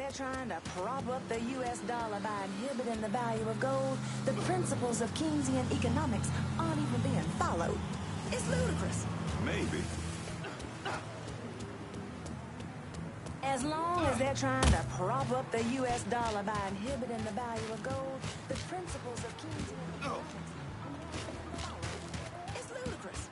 they're trying to prop up the U.S. dollar by inhibiting the value of gold, the principles of Keynesian economics aren't even being followed. It's ludicrous. Maybe. As long as they're trying to prop up the U.S. dollar by inhibiting the value of gold, the principles of Keynesian economics aren't even being followed. It's ludicrous.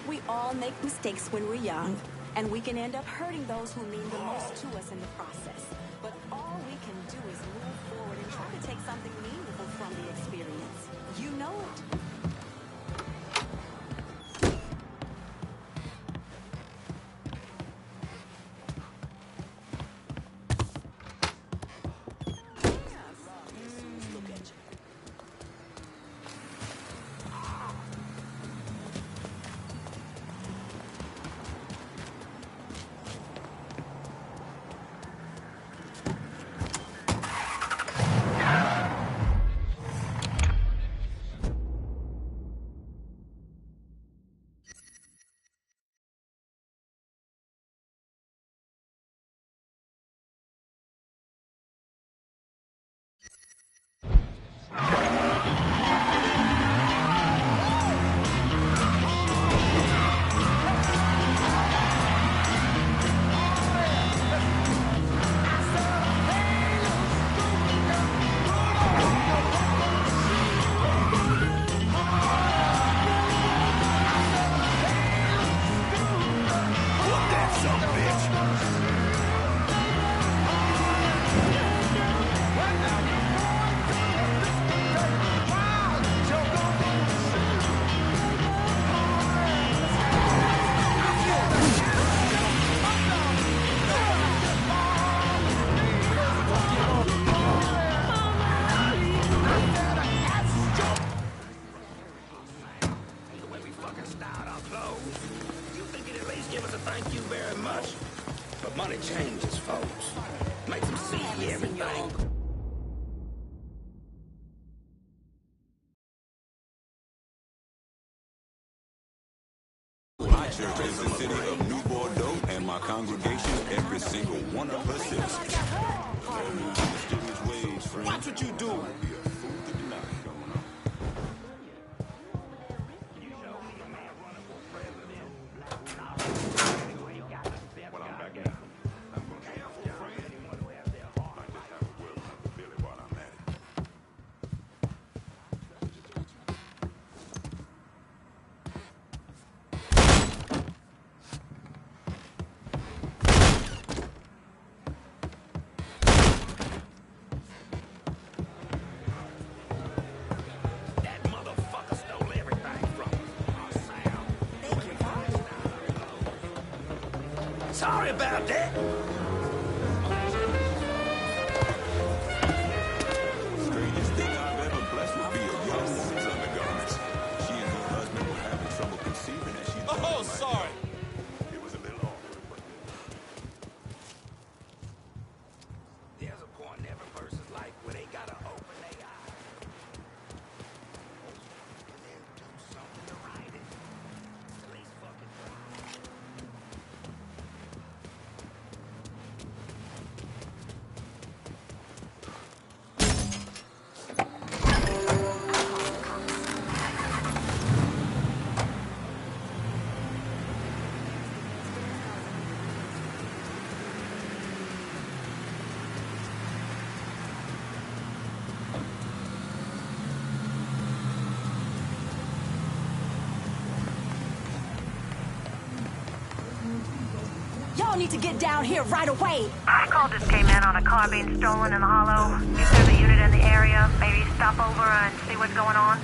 We all make mistakes when we're young, and we can end up hurting those who mean the most to us in the process. But all we can do is move forward and try to take something meaningful from the experience. You know it. Money changes, folks. Makes them see everything. My church is the city of New Bordeaux, and my congregation, every single one of her citizens. Watch what you do. Sorry about that. Strangest thing I've ever blessed would be a young woman's undergarments. She and her husband were having trouble conceiving as she... Oh, sorry. It was a little awkward, but... There's a point in every person's life where they gotta open their eyes. And then do something to right it. At least fucking try. all need to get down here right away. Call just came in on a car being stolen in the hollow. If there's a unit in the area, maybe stop over and see what's going on.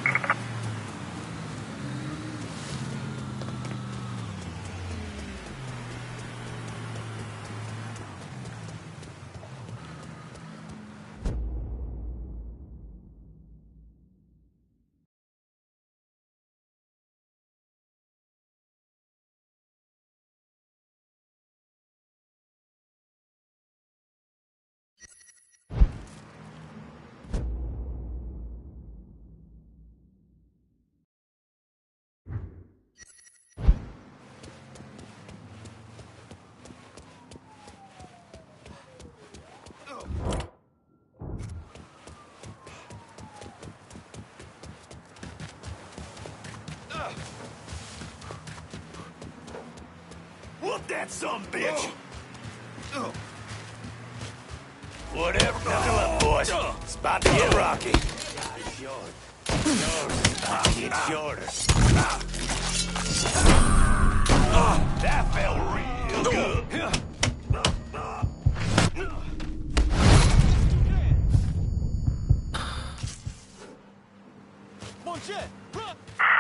Whoop that sumbitch! Whatever, knuckle up, boys. It's about to get rocky. About to get shorter. That felt real good.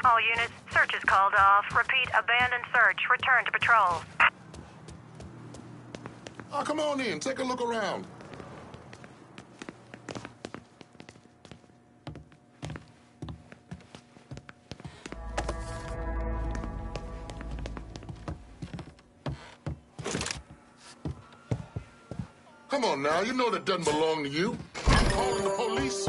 All units, search is called off. Repeat, abandoned search. Return to patrols. Oh, come on in. Take a look around. Come on now. You know that doesn't belong to you. I'm calling the police.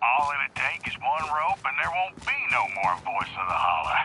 All it'd take is one rope and there won't be no more voice of the holler.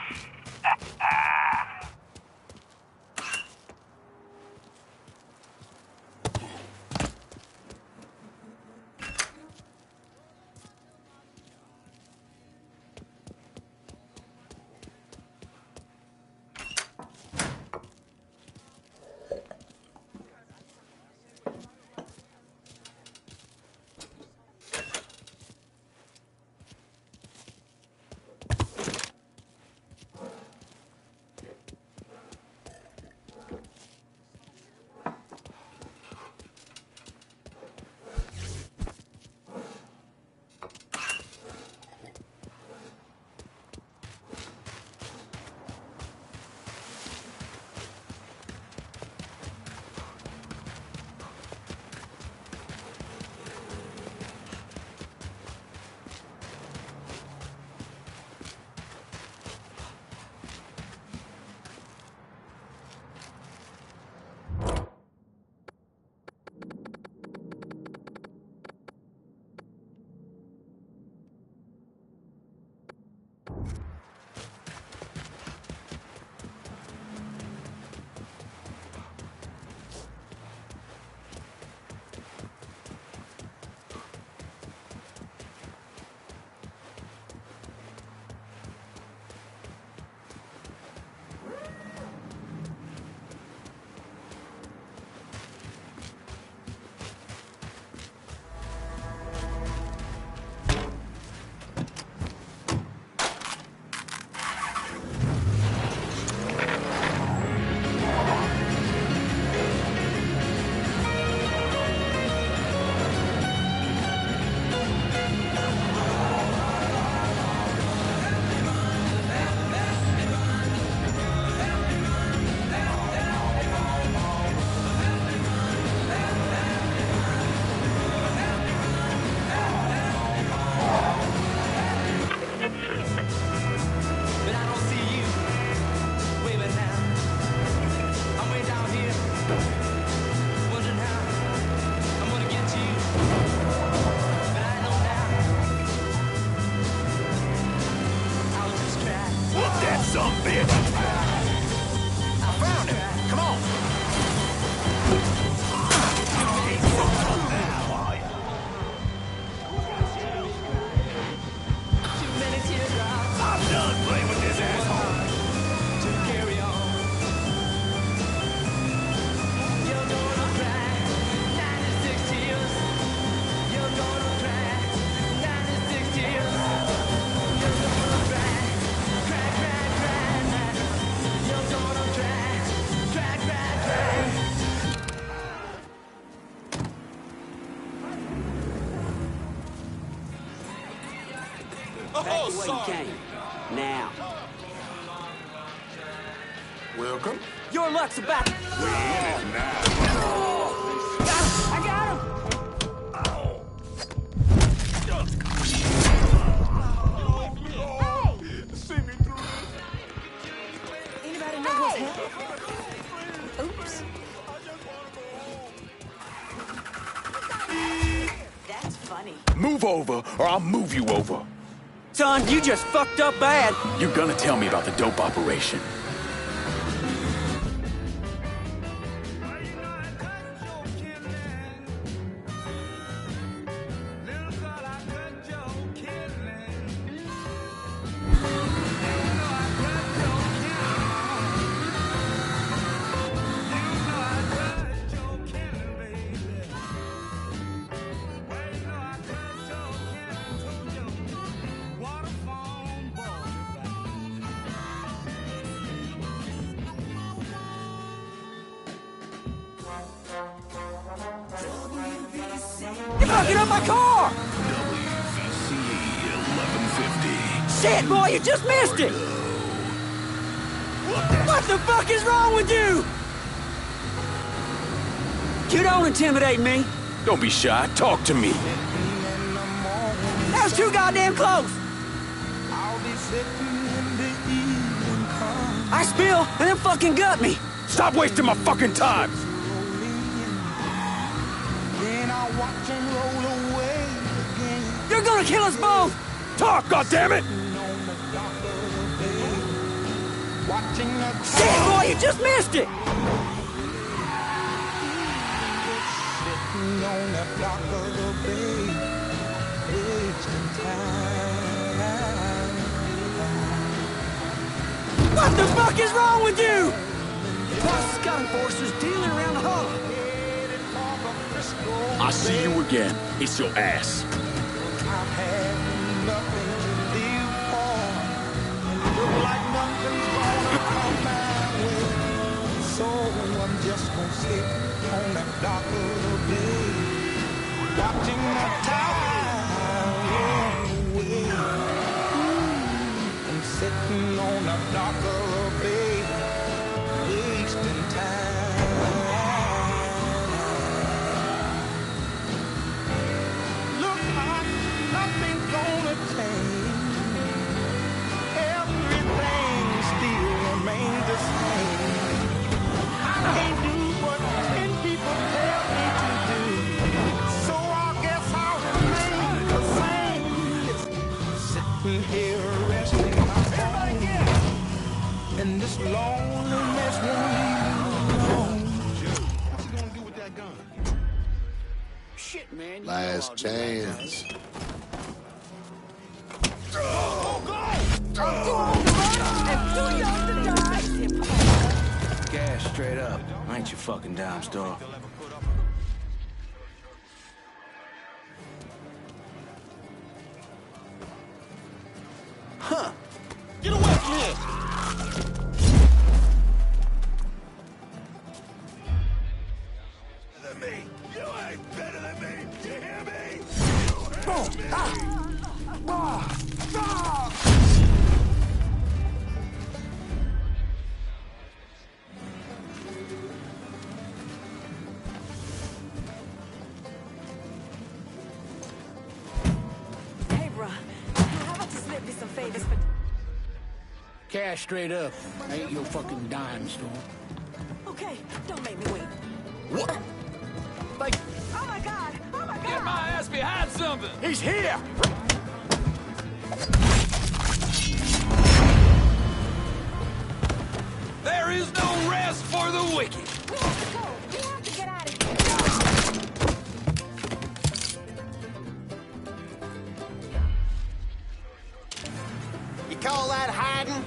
some bitch! I found him! Come on! I'm done playing with this asshole! Back the way you came. Now. Welcome. Your luck's about... We're in it now. I got him! See me through. Anybody know what's happening? Oops. That's funny. Move over, or I'll move you over. Son, you just fucked up bad. You're gonna tell me about the dope operation. You're fucking up my car! WVC 1150. Shit, boy, you just missed it! What the fuck is wrong with you? You don't intimidate me. Don't be shy, talk to me. That was too goddamn close. I spill, and then fucking gut me. Stop wasting my fucking time! You're gonna kill us both! Talk, goddammit! Shit, boy, you just missed it! What the fuck is wrong with you? Plus, got enforcers dealing around the hall. I see you again. It's your ass. I've had nothing to live for. Look like nothing's gonna come my way. So I'm just gonna sit on that dock of the bay, watching the tide roll away. I'm sitting on the dock of the bay, wasting time. Look like nothing's gonna change. Everything still remains the same. I can't do what 10 people tell me to do, so I guess I'll remain the same. Sitting here resting my bones, and this loneliness won't leave me alone. What you gonna do with that gun? Shit, man. Last chance. Gas straight up. I ain't your fucking dime store. Huh. Get away from here! Than me. You ain't better than me. You hear me? Boom! Ah! Ah! Ah! Hey, bruh. How about you slip me some favors for... Cash straight up. I ain't your fucking dime store. Okay, don't make me wait. What? Like, Oh, my God! Oh, my God! Get my ass behind something! he's here! wicked. We have to go. We have to get out of here. You call that hiding?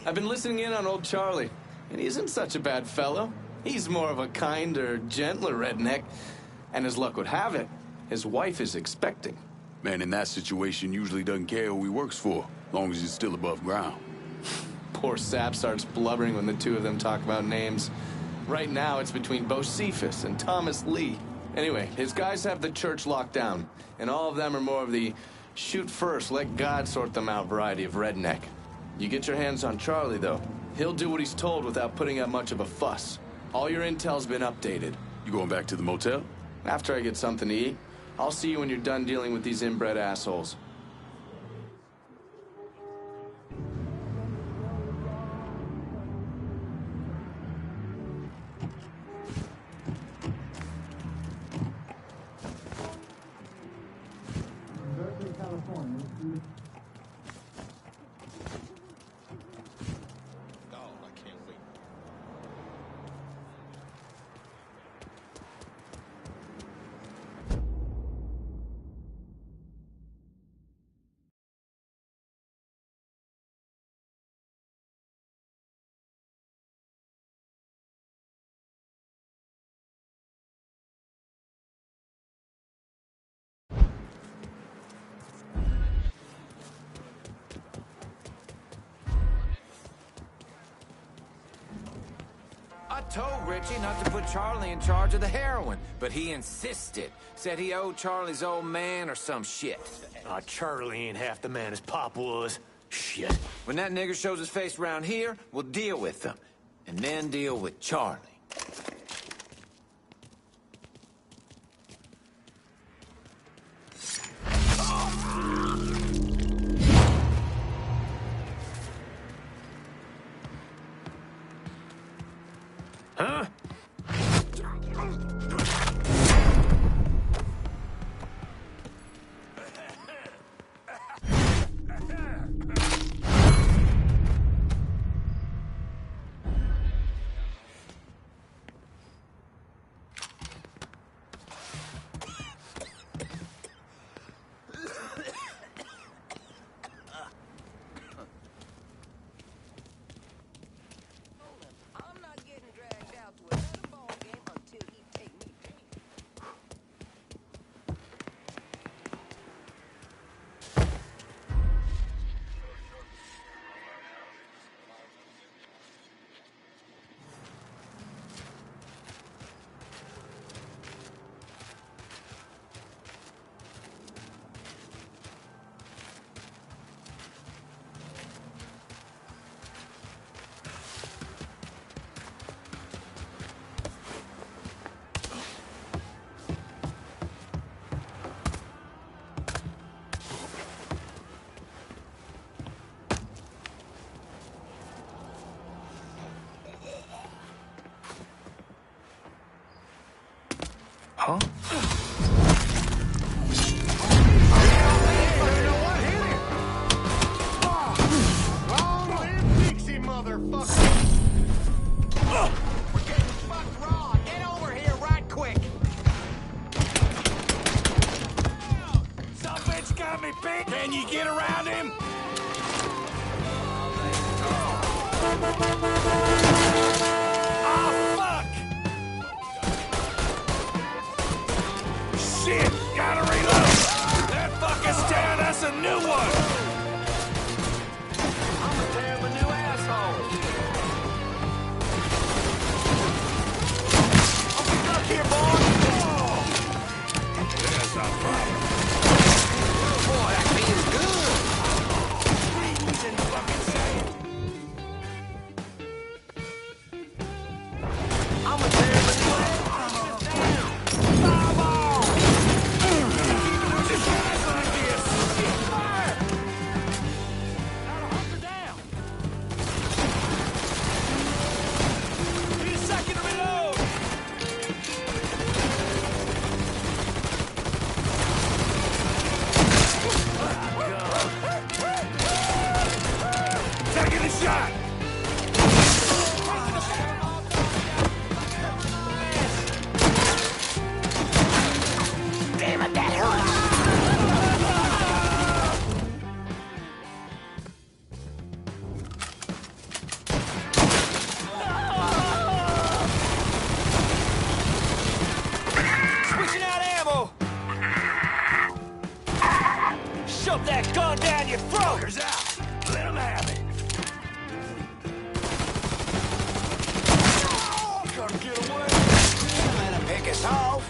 I've been listening in on old Charlie, and he isn't such a bad fellow. He's more of a kinder, gentler redneck, and as luck would have it, his wife is expecting. Man in that situation usually doesn't care who he works for, as long as he's still above ground. Poor Sap starts blubbering when the two of them talk about names. Right now, it's between Bo Cephas and Thomas Lee. Anyway, his guys have the church locked down, and all of them are more of the shoot first, let God sort them out variety of redneck. You get your hands on Charlie, though. He'll do what he's told without putting up much of a fuss. All your intel's been updated. You going back to the motel? After I get something to eat, I'll see you when you're done dealing with these inbred assholes. I told Richie not to put Charlie in charge of the heroin, but he insisted. Said he owed Charlie's old man or some shit. Charlie ain't half the man his pop was. Shit. When that nigger shows his face around here, we'll deal with him. And then deal with Charlie. Huh? Huh? Long live Dixie, motherfucker! We're getting fucked raw. Get over here right quick. Some bitch got me beat. Can you get around him? Shit! Gotta reload! That fucking stand, that's a new one! I'm a damn a new asshole. I'm stuck here, boy! There's a problem. Boy, that feels good. Didn't fucking say it. I'm a damn a new asshole. Taking a shot! Damn it, that hurt. Switching out ammo! Shove that gun down your throat! Fuckers out! Let 'em have it! Gotta get away! Let him pick us off.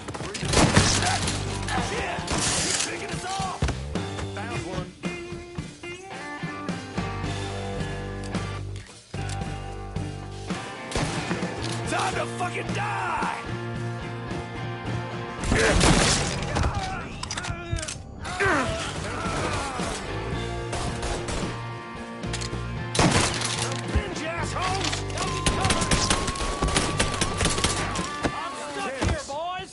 Yeah! He's picking us off! Found one. Time to fucking die! Binge assholes! I'm stuck here, boys!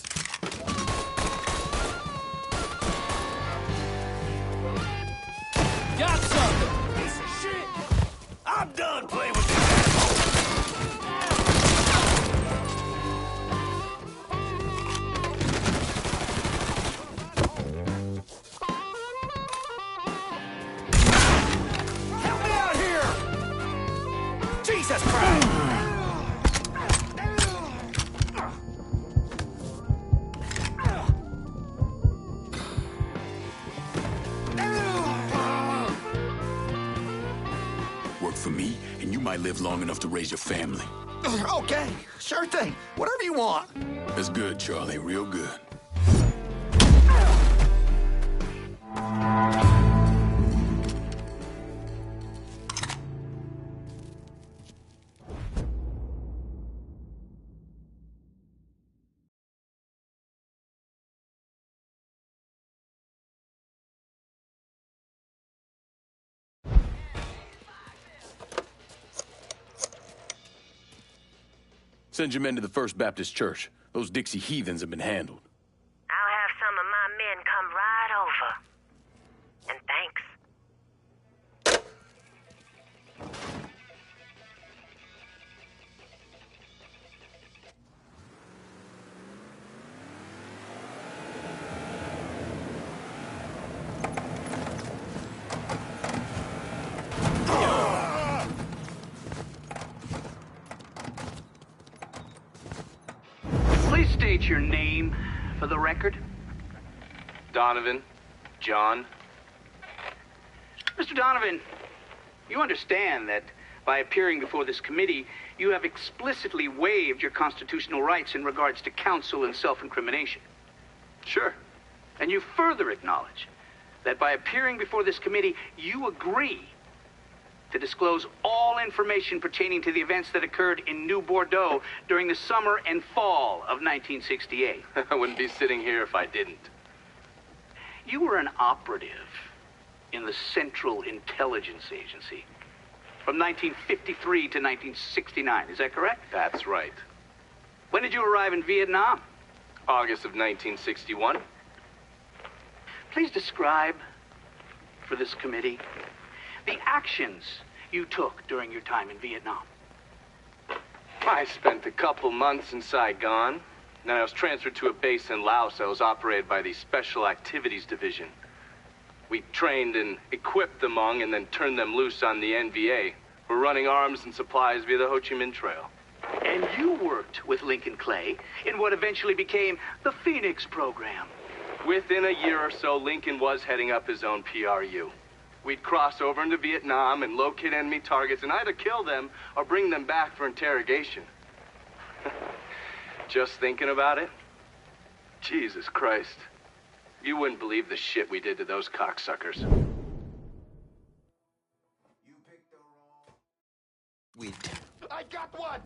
Got something! Piece of shit! I'm done playing with this asshole! Help me out here! Jesus Christ! Work for me, and you might live long enough to raise your family. Okay, sure thing. Whatever you want. That's good, Charlie. Real good. Send your men to the First Baptist Church. Those Dixie heathens have been handled. I'll have some of my men come right over. And thanks. Please state your name for the record. Donovan, John. Mr. Donovan, you understand that by appearing before this committee, you have explicitly waived your constitutional rights in regards to counsel and self-incrimination. Sure. And you further acknowledge that by appearing before this committee, you agree to disclose all information pertaining to the events that occurred in New Bordeaux during the summer and fall of 1968. I wouldn't be sitting here if I didn't. You were an operative in the Central Intelligence Agency from 1953 to 1969. Is that correct? That's right. When did you arrive in Vietnam? August of 1961. Please describe for this committee the actions you took during your time in Vietnam. I spent a couple months in Saigon. Then I was transferred to a base in Laos that was operated by the Special Activities Division. We trained and equipped the Hmong and then turned them loose on the NVA, We're running arms and supplies via the Ho Chi Minh Trail. And you worked with Lincoln Clay in what eventually became the Phoenix program. Within a year or so, Lincoln was heading up his own PRU. We'd cross over into Vietnam and locate enemy targets and either kill them or bring them back for interrogation. Just thinking about it? Jesus Christ. You wouldn't believe the shit we did to those cocksuckers. I got one!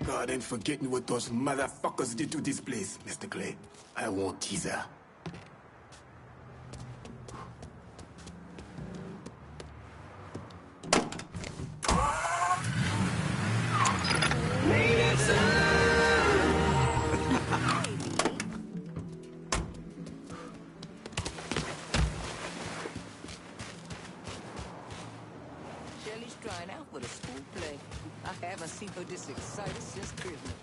God ain't forgetting what those motherfuckers did to this place, Mr. Clay. I won't teaser. Shelly's trying out for the school play. I haven't seen her this excited since Christmas.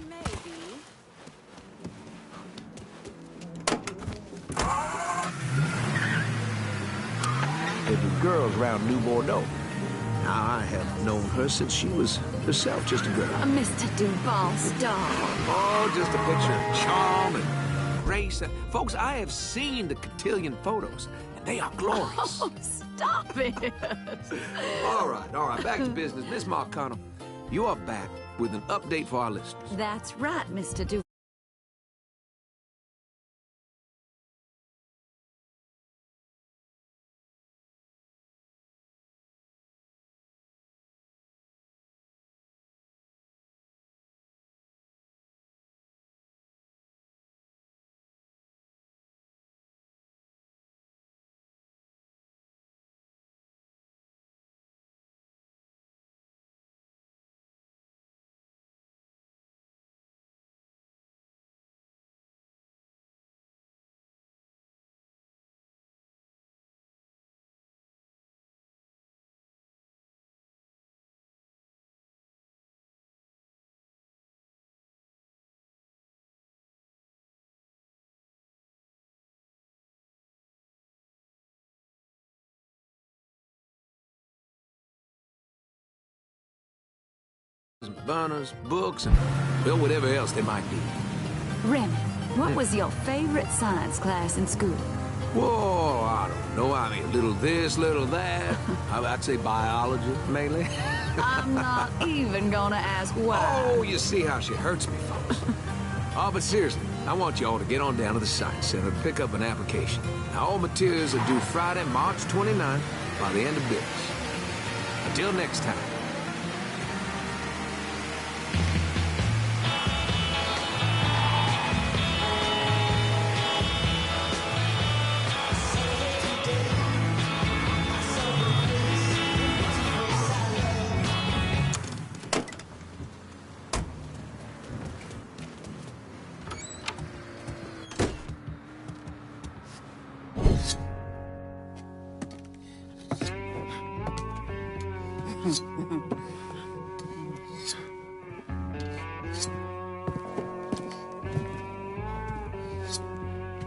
Maybe. There were girls around New Bordeaux. Now, I have known her since she was herself just a girl. Mr. Duval, stop. Oh, just a picture of charm and grace. Folks, I have seen the cotillion photos, and they are glorious. Oh, stop it. All right, back to business. Miss Marcano, you are back with an update for our listeners. That's right, Mr. Duval. Burners, books, and, well, whatever else they might be. Remy, what was your favorite science class in school? Whoa, I don't know. I mean, little this, little that. I'd say biology, mainly. I'm not even gonna ask why. Oh, you see how she hurts me, folks. Oh, but seriously, I want you all to get on down to the Science Center to pick up an application. Now, all materials are due Friday, March 29th, by the end of business. Until next time.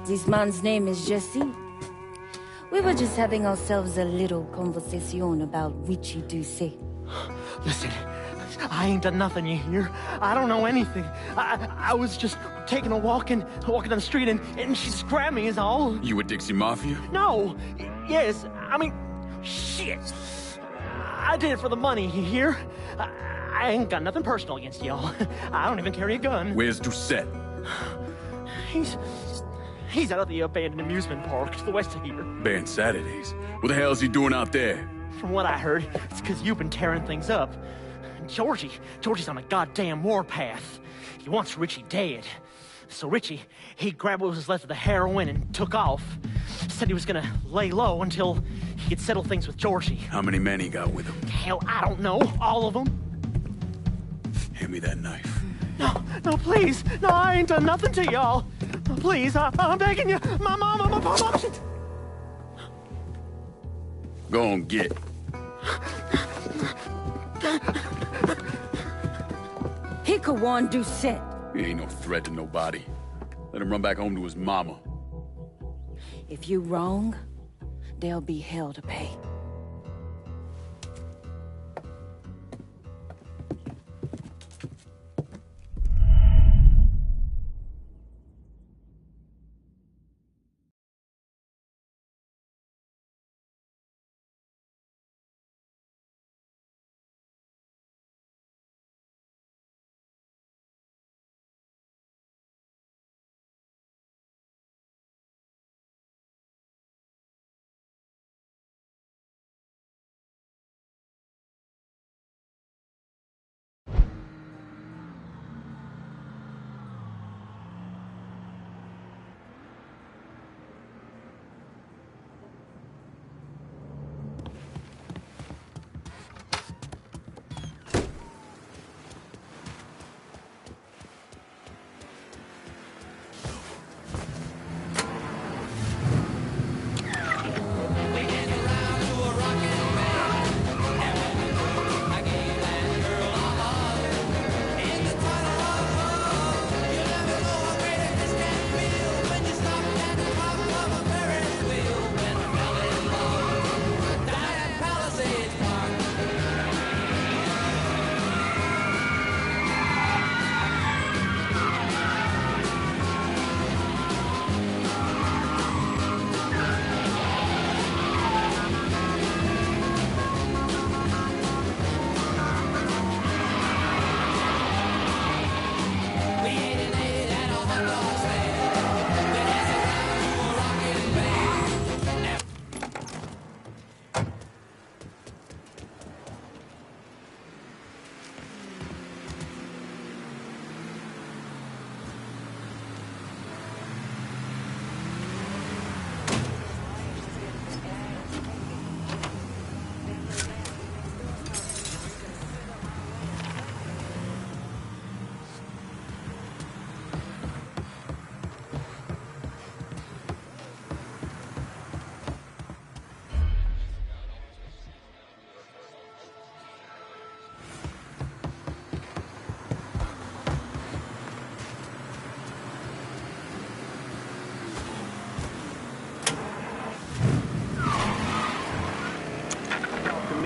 This man's name is Jesse. We were just having ourselves a little conversation about Richie Doucet. Listen, I ain't done nothing, you hear? I don't know anything. I was just taking a walking down the street, and she just grabbed me is all. You with Dixie Mafia? No. Yes, I mean, shit. I did it for the money, you hear? I ain't got nothing personal against y'all. I don't even carry a gun. Where's Doucet? He's out at the abandoned amusement park to the west of here. Banned Saturdays. What the hell is he doing out there? From what I heard, it's because you've been tearing things up. Georgie's on a goddamn warpath. He wants Richie dead. So Richie, he grabbed what was left of the heroin and took off. Said he was gonna lay low until he could settle things with Georgie. How many men he got with him? Hell, I don't know. All of them. Hand me that knife. No, please. No, I ain't done nothing to y'all. Please, I'm begging you. My mom. Go on, get. He could warn Doucet. He ain't no threat to nobody. Let him run back home to his mama. If you wrong, there'll be hell to pay.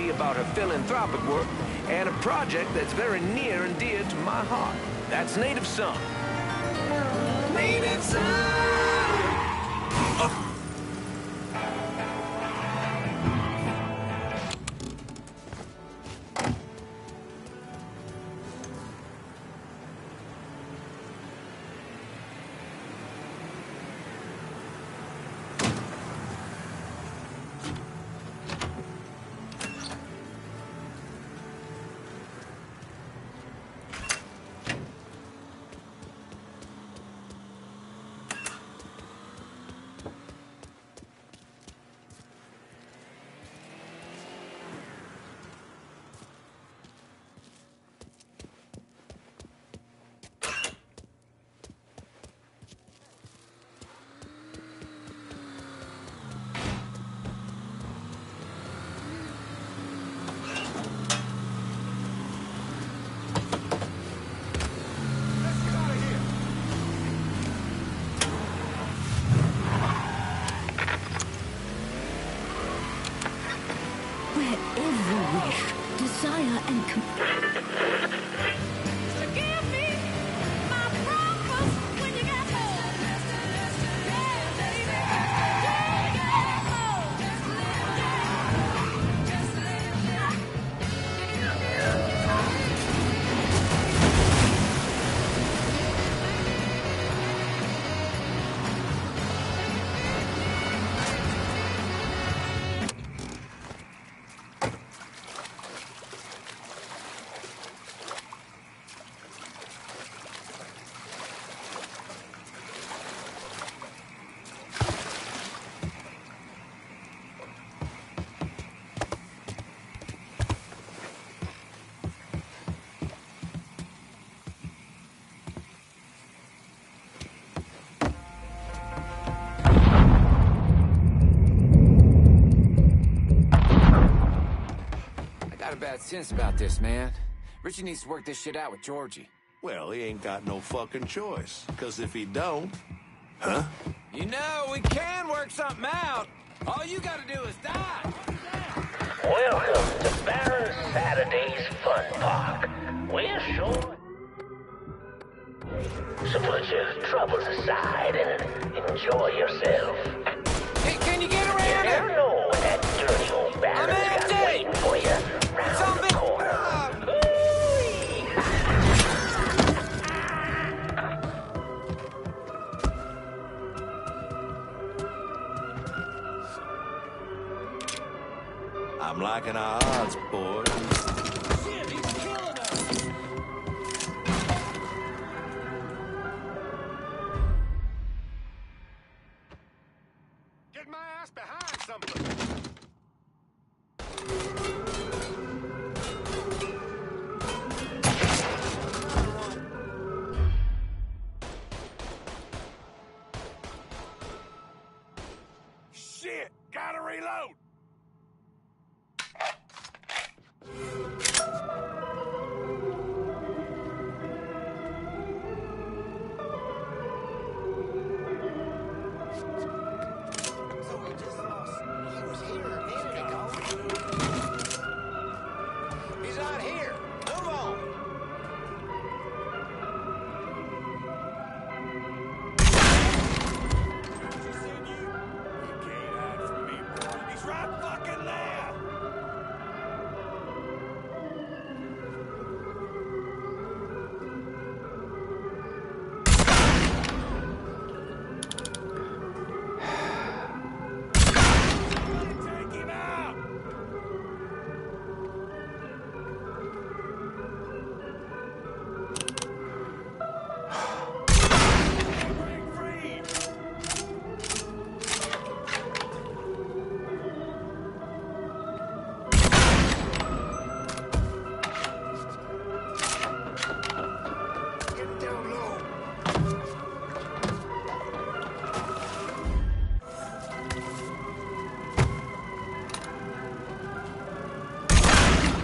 About her philanthropic work and a project that's very near and dear to my heart. That's Native Son. Native Son! fire and Bad sense about this, man. Richie needs to work this shit out with Georgie. Well, he ain't got no fucking choice. Because if he don't... Huh? You know, we can work something out. All you gotta do is die. Welcome to Baron Saturday's Fun Park. We're sure... So put your troubles aside and enjoy yourself. Hey, can you get around here? You know that dirty old Baron's got waiting for you. Round the corner. I'm liking our odds, boys. Shit, he's killing us! Get my ass behind something! Shit! Gotta reload! He's out here. Move on. He's right fucking there! Take him out! Break free! Get down low.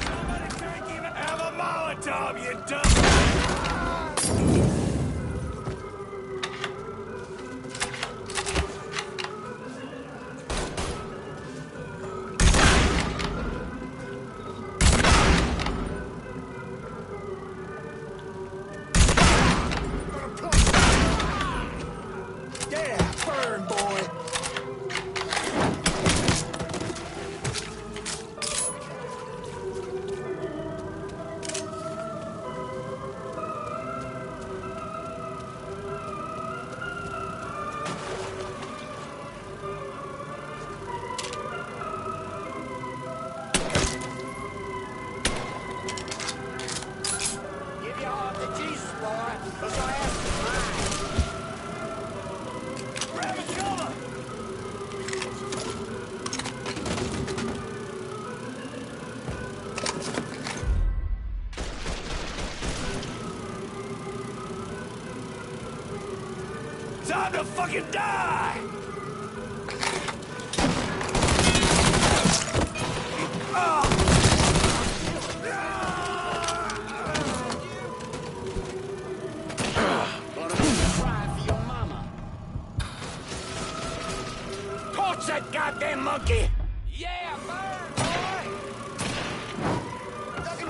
Somebody take him out! Have a Molotov, you dumb... Yeah, burn, boy. Give your heart to Jesus, boy. Cause your ass is mine. Grab a cover! Time to fucking die! Torch that goddamn monkey! Yeah, burn, boy! Duck him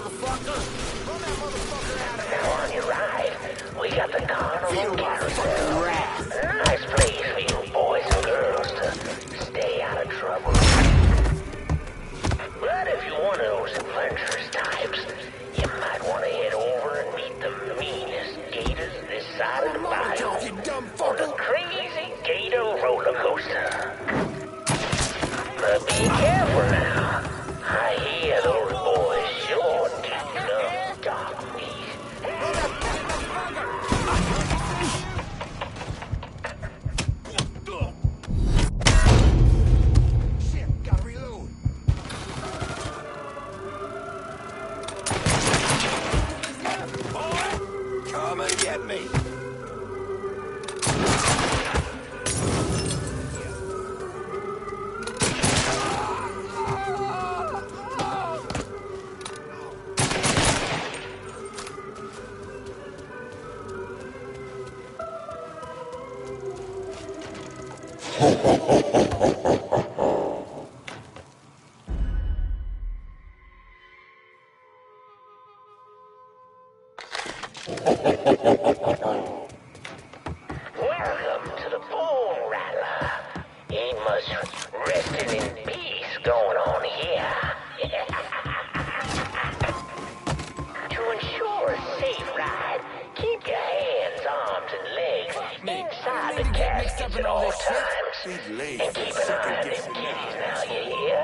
motherfucker! Run that motherfucker out of here! Now on your ride, we got the carnival carousel. Nice place for you boys and girls to stay out of trouble. But if you're one of those adventurous types, you might want to head over and meet the meanest gators this side of the bayou. On the crazy gator roller coaster. But be careful now. I hear those boys sure getting up dark meat. Shit, gotta reload. Boy, come and get me! Welcome to the Bone Rattler. Ain't much resting in peace going on here. To ensure a safe ride, keep your hands, arms, and legs inside the caskets at all times. And keep an eye on them kitties now, you hear?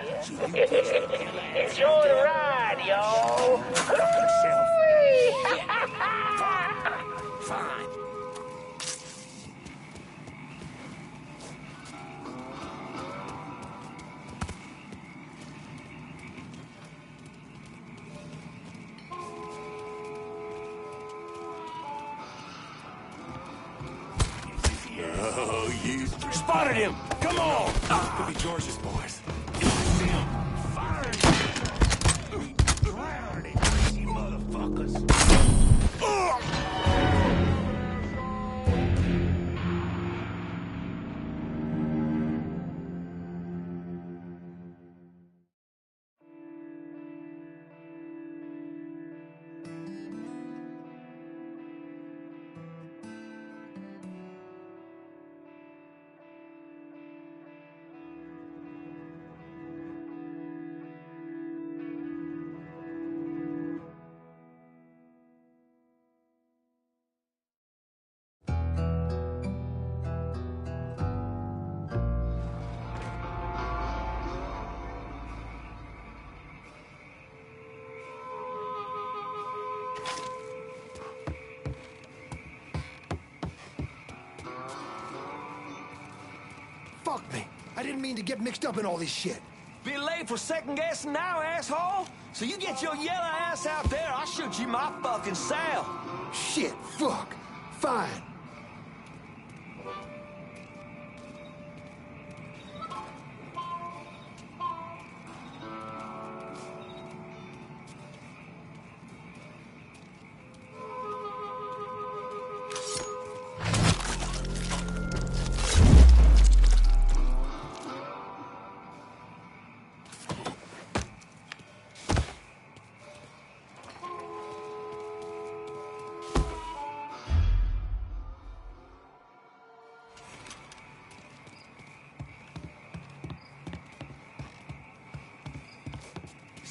Enjoy the ride, y'all. Fine. Oh, you Spotted him! Come on! Could be George's boys. Drown it, crazy motherfuckers! Fuck me. I didn't mean to get mixed up in all this shit. Be late for second guessing now, asshole? So you get your yellow ass out there, I'll shoot you my fucking cell. Shit, fuck. Fine.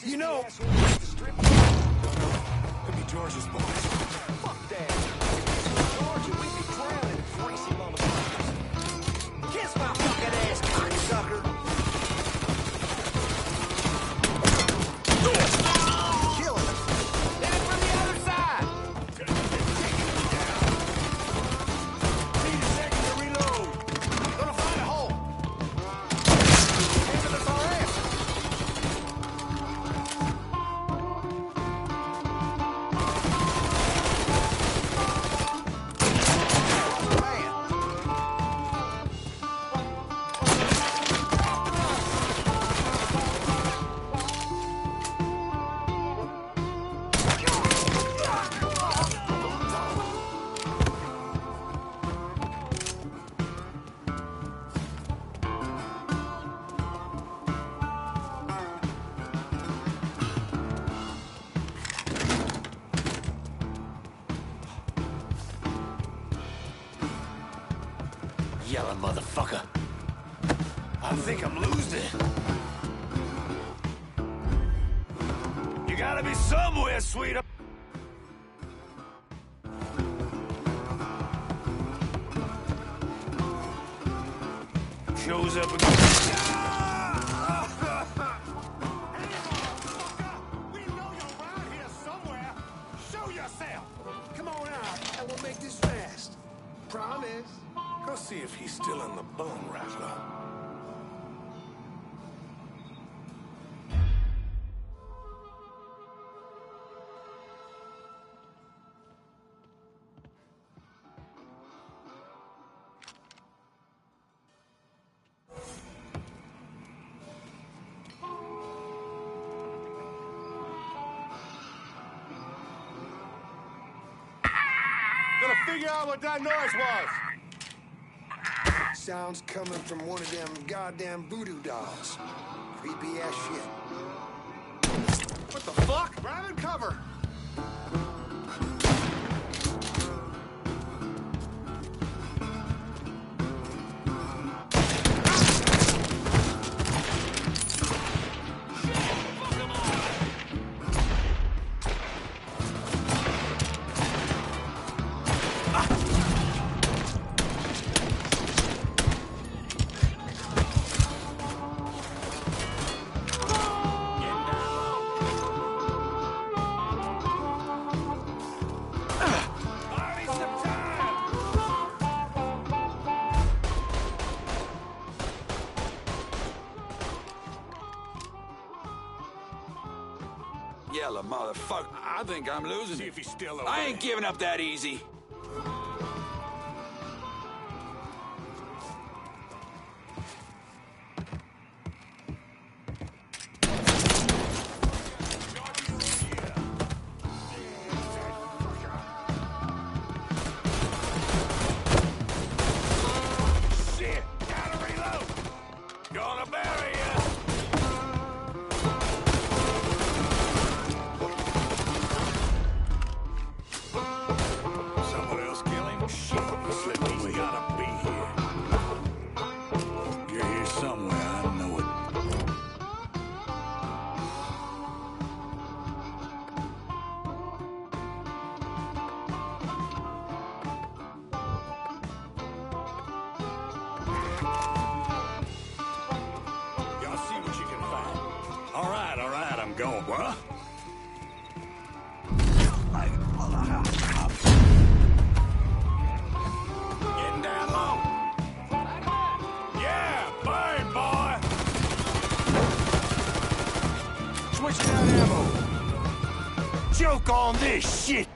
You know... Could be George's boys. Fuck that. George, we be drowning, greasy motherfuckers. Kiss my fucking ass, cocksucker. Kill him. Hit it from the other side. Need a second to reload. Gonna find a hole. Aiming us our ass. motherfucker. I think I'm losing. You gotta be somewhere, sweetheart. Shows up again. We know you're around here somewhere. Show yourself. Come on out, and we'll make this fast. Promise. Go see if he's still in the bone rattler. Gonna figure out what that noise was. Sounds coming from one of them goddamn voodoo dolls. Creepy ass shit. What the fuck? Grab and cover. Yellow motherfucker. I think I'm losing. See if he's still over I ain't there. giving up that easy. Shit! Gotta reload! Gonna bury ya! Someone else kill him? Shit, he's gotta be here. You're here somewhere, I know it. Y'all see what you can find. All right, I'm going. What? Getting down low. Yeah, burn, boy. Switching out ammo. Choke on this shit.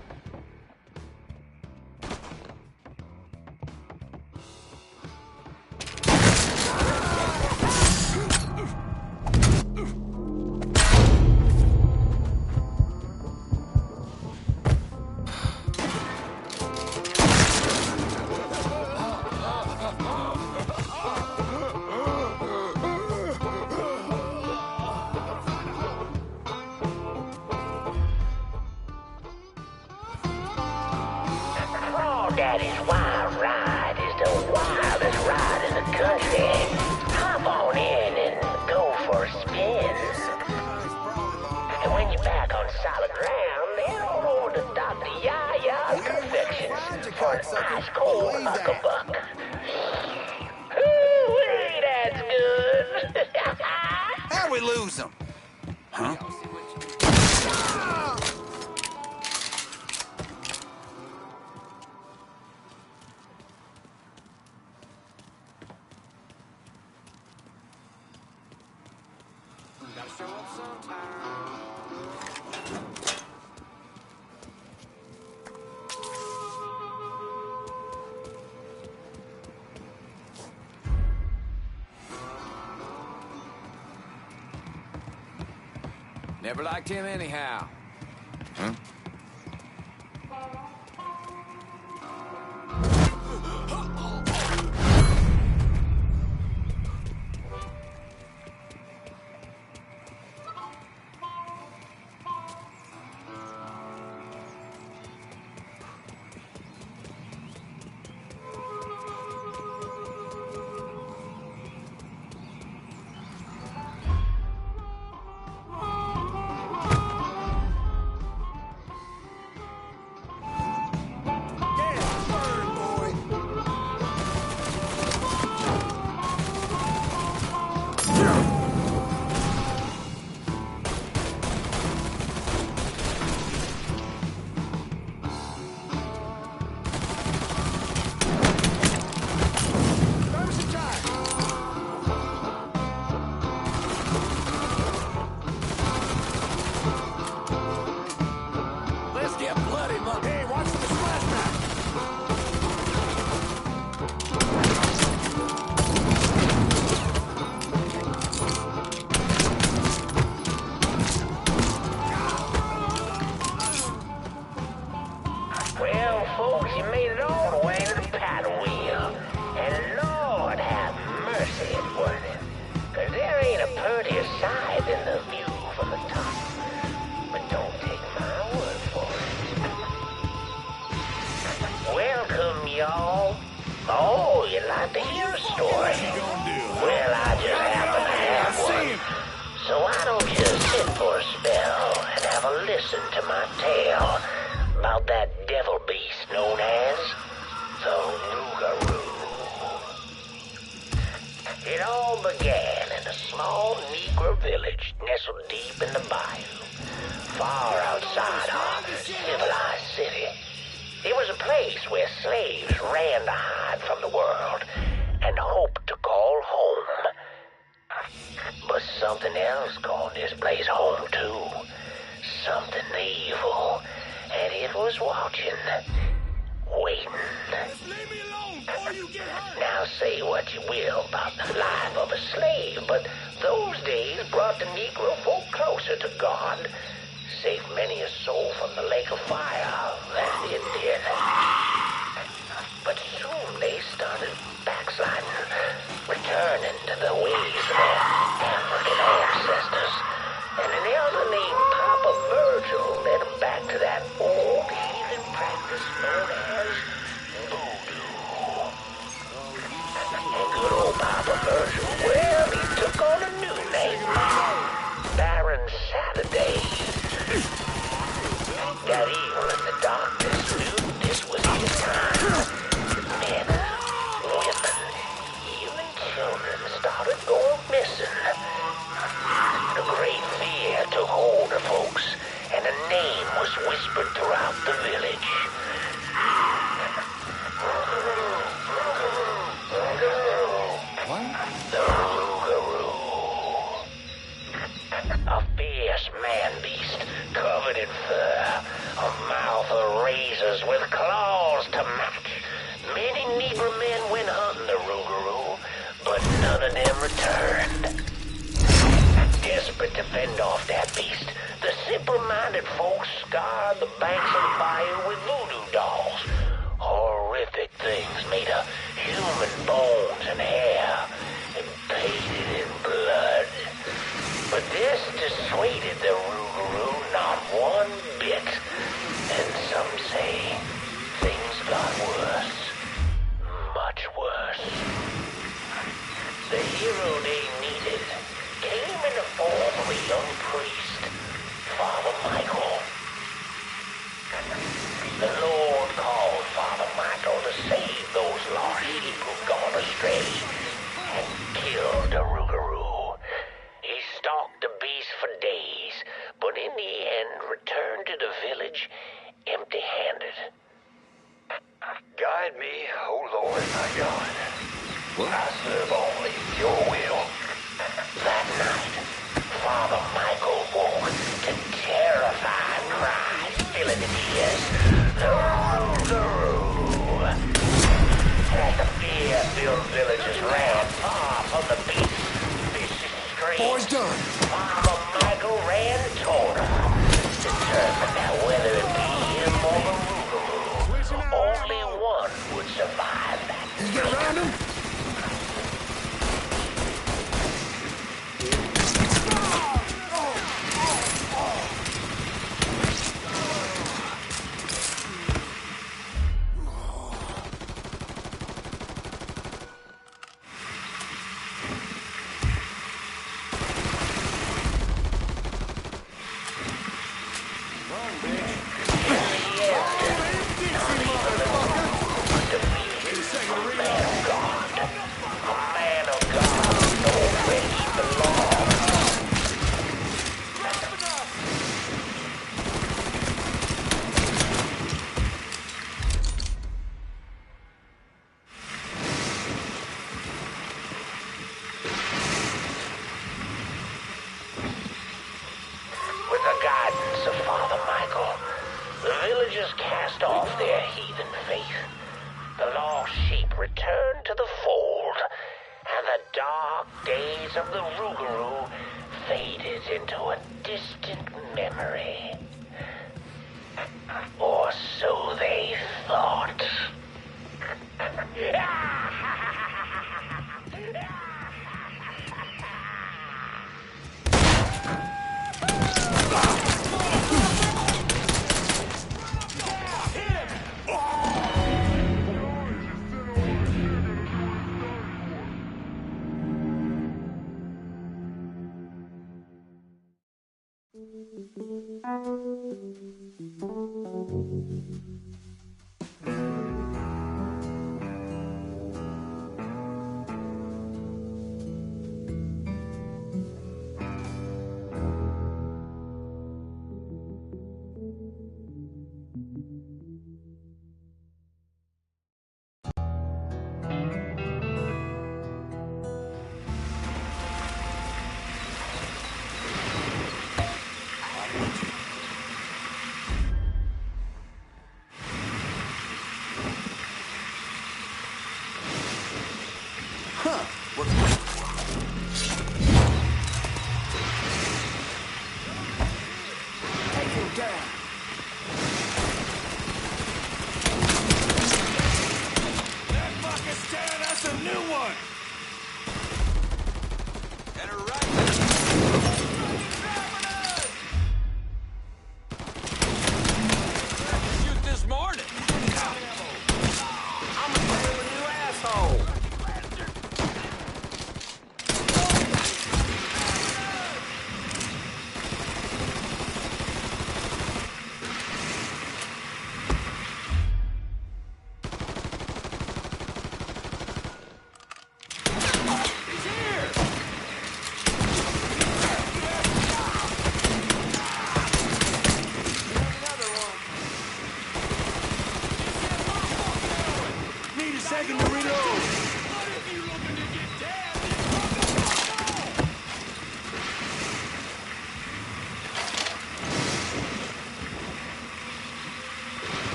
Crawdaddy's Wild Ride is the wildest ride in the country. Hop on in and go for a spin. And when you're back on solid ground, head on over to Dr. Yaya's Confections for an ice cold huckabuck. Ooh, that's good. How'd we lose him? Huh? Gotta show up sometime. Never liked him anyhow. Huh? about that devil beast known as the Rougarou. It all began in a small Negro village nestled deep in the bayou, far outside our civilized city. It was a place where slaves ran to hide from the world and hoped to call home. But something else called this place home too. Something evil. And it was watching. Waiting. Leave me alone before you get hurt. Now say what you will about the life of a slave, but those days brought the Negro folk closer to God. Saved many a soul from the lake of fire, that it did. But soon they started backsliding, returning to the ways of their African ancestors. And an elder named Papa Virgil led them back to that old heathen practice known as voodoo. And good old Papa Virgil, well, he took on a new name, Baron Saturday. That evil in the darkness knew this was his time. Men, women, even children started going missing. A great fear took hold of folks, and a name was whispered throughout the village. What? The Rougarou. A fierce man-beast covered in fur, a mouth of razors with claws to match. Many Negro men went hunting the Rougarou, but none of them returned. Desperate to fend off that beast, the simple-minded folks scarred the banks of the bayou with voodoo dolls. Horrific things made of human bones and hair, and painted in blood. But this dissuaded the Rougarou not one bit. And some say things got worse. Much worse. The hero they needed came in the form of a young priest, Father Michael. The Lord called Father Michael to save those lost sheep who've gone astray and killed the Rougarou. He stalked the beast for days, but in the end returned to the village empty-handed. Guide me, O Lord my God. I serve only your will. That night, Father Michael woke to terrified cries filling his ears. The Rougarou! As the fear-filled villagers ran far from the beast's vicious screams, Boy's done. Father Michael ran toward her, determined that whether it be him or the Rougarou, only one would survive that. Did you get around him? cast off their heathen faith. The lost sheep returned to the fold, and the dark days of the Rougarou faded into a distant memory. Or so they thought.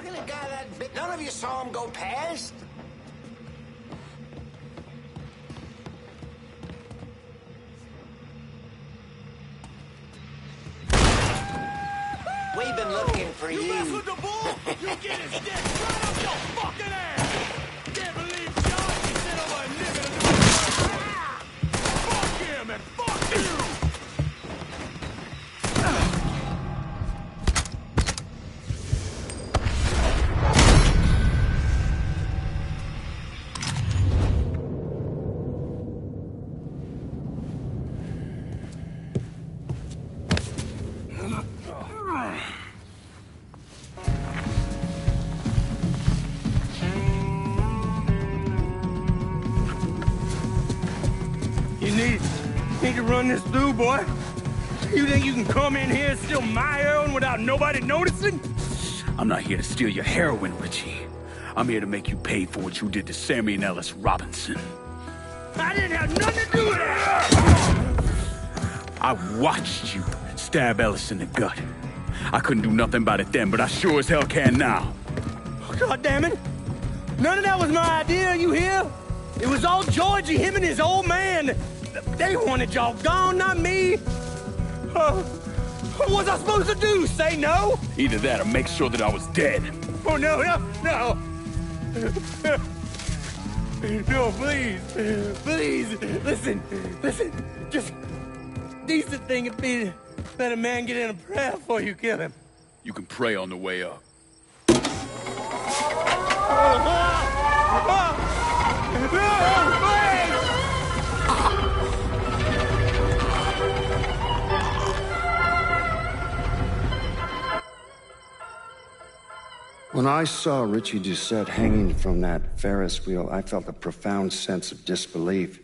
talking to a guy that big? None of you saw him go past? We've been looking for you. You mess with the bull, you get his dick right up your fucking ass! Can't believe John can sit over a nigga to do it. Fuck him and fuck you! You need to run this through, boy. You think you can come in here and steal my heroin without nobody noticing? I'm not here to steal your heroin, Richie. I'm here to make you pay for what you did to Sammy and Ellis Robinson. I didn't have nothing to do with that! I watched you stab Ellis in the gut. I couldn't do nothing about it then, but I sure as hell can now. God damn it! None of that was my idea, you hear? It was all Georgie, him and his old man. They wanted y'all gone, not me. What was I supposed to do? Say no? Either that or make sure that I was dead. Oh, no. No, please. Listen. Just decent thing would be to let a man get in a prayer before you kill him. You can pray on the way up. When I saw Richie Doucette hanging from that Ferris wheel, I felt a profound sense of disbelief.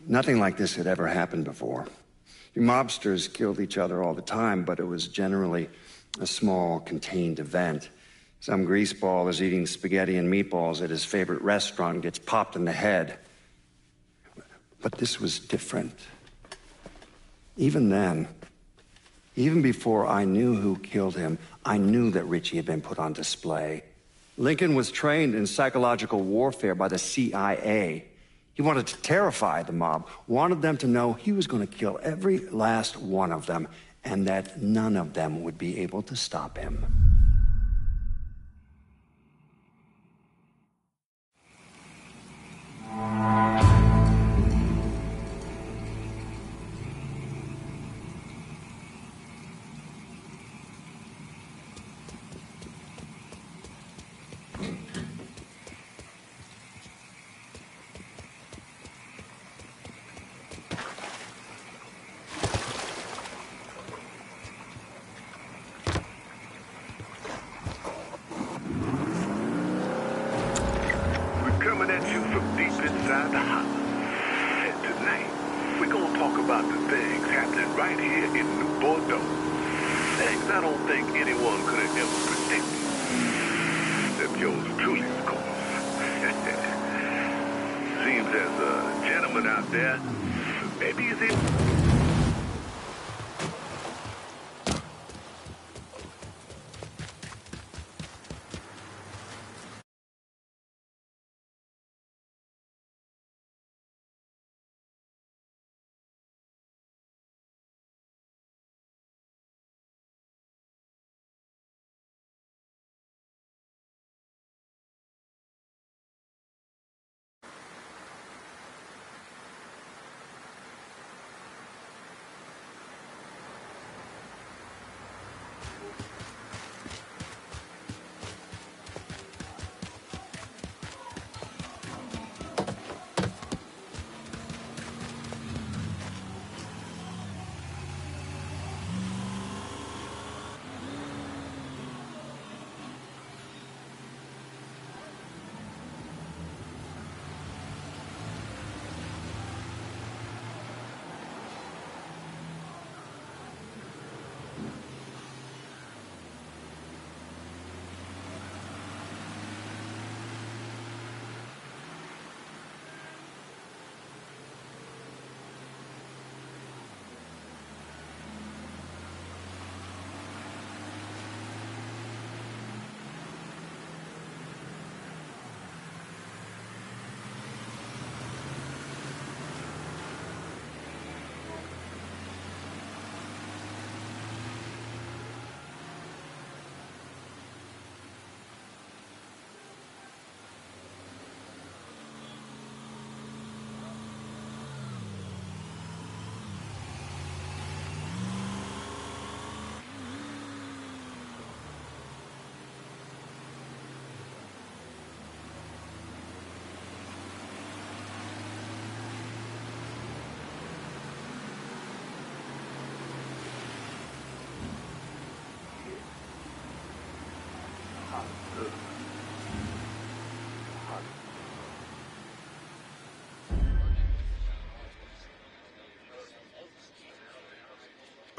Nothing like this had ever happened before. You mobsters killed each other all the time, but it was generally a small, contained event. Some greaseball is eating spaghetti and meatballs at his favorite restaurant and gets popped in the head. But this was different. Even then, even before I knew who killed him, I knew that Richie had been put on display. Lincoln was trained in psychological warfare by the CIA. He wanted to terrify the mob, wanted them to know he was going to kill every last one of them, and that none of them would be able to stop him. Coming at you from deep inside the house. And tonight, we're gonna talk about the things happening right here in New Bordeaux. Things I don't think anyone could have ever predicted. Except yours truly, of course. Seems there's a gentleman out there. Maybe he's in...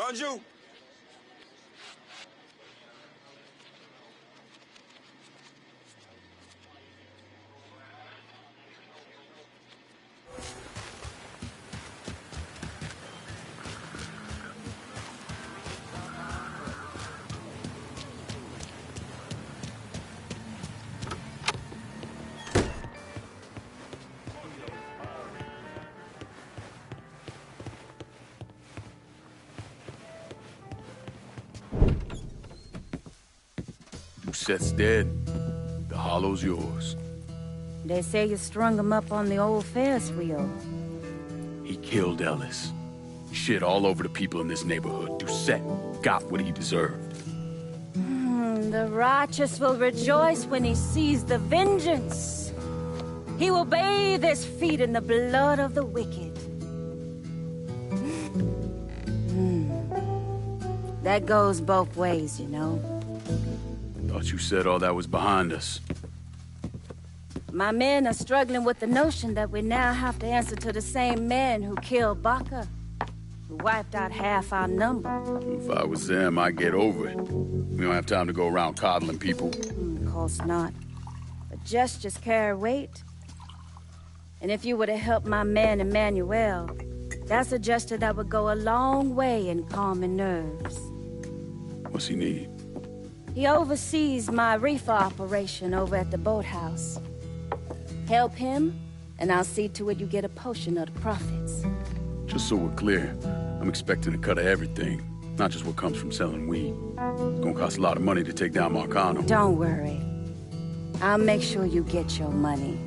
Bonjour. Seth's dead. The hollow's yours. They say you strung him up on the old Ferris wheel. He killed Ellis. Shit all over the people in this neighborhood. Doucette got what he deserved. The righteous will rejoice when he sees the vengeance. He will bathe his feet in the blood of the wicked. That goes both ways, you know. Thought you said all that was behind us. My men are struggling with the notion that we now have to answer to the same men who killed Baca, who wiped out half our number. If I was them, I'd get over it. We don't have time to go around coddling people. Of course not. But gestures carry weight. And if you were to help my man Emmanuel, that's a gesture that would go a long way in calming nerves. What's he need? He oversees my reefer operation over at the boathouse. Help him, and I'll see to it you get a portion of the profits. Just so we're clear, I'm expecting a cut of everything, not just what comes from selling weed. It's gonna cost a lot of money to take down Marcano. Don't worry. I'll make sure you get your money.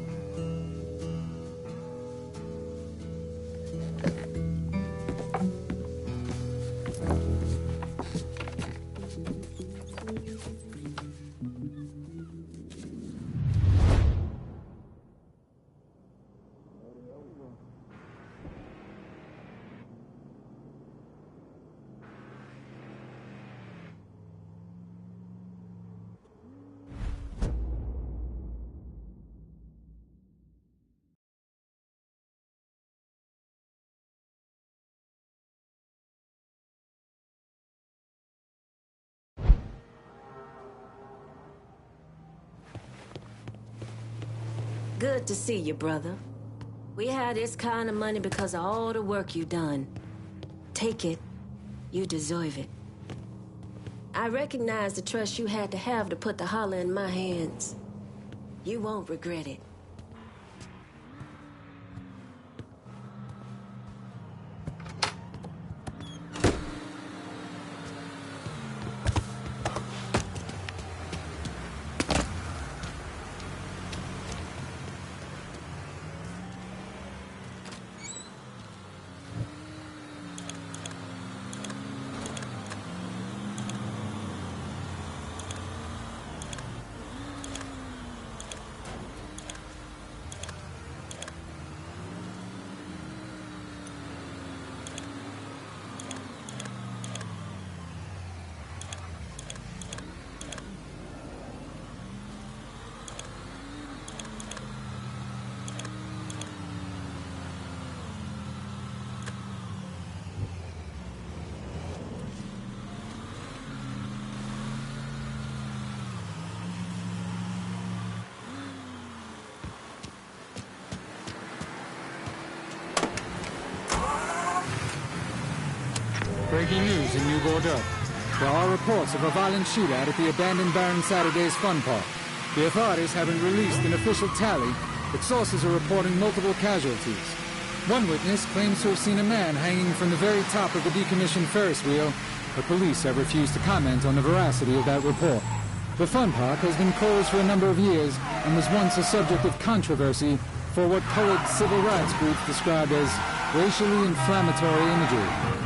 Good to see you, brother. We had this kind of money because of all the work you done. Take it. You deserve it. I recognize the trust you had to have to put the holler in my hands. You won't regret it. Breaking news in New Bordeaux. There are reports of a violent shootout at the abandoned Baron Saturday's Fun Park. The authorities haven't released an official tally, but sources are reporting multiple casualties. One witness claims to have seen a man hanging from the very top of the decommissioned Ferris wheel, but police have refused to comment on the veracity of that report. The Fun Park has been closed for a number of years and was once a subject of controversy for what colored civil rights groups described as racially inflammatory imagery.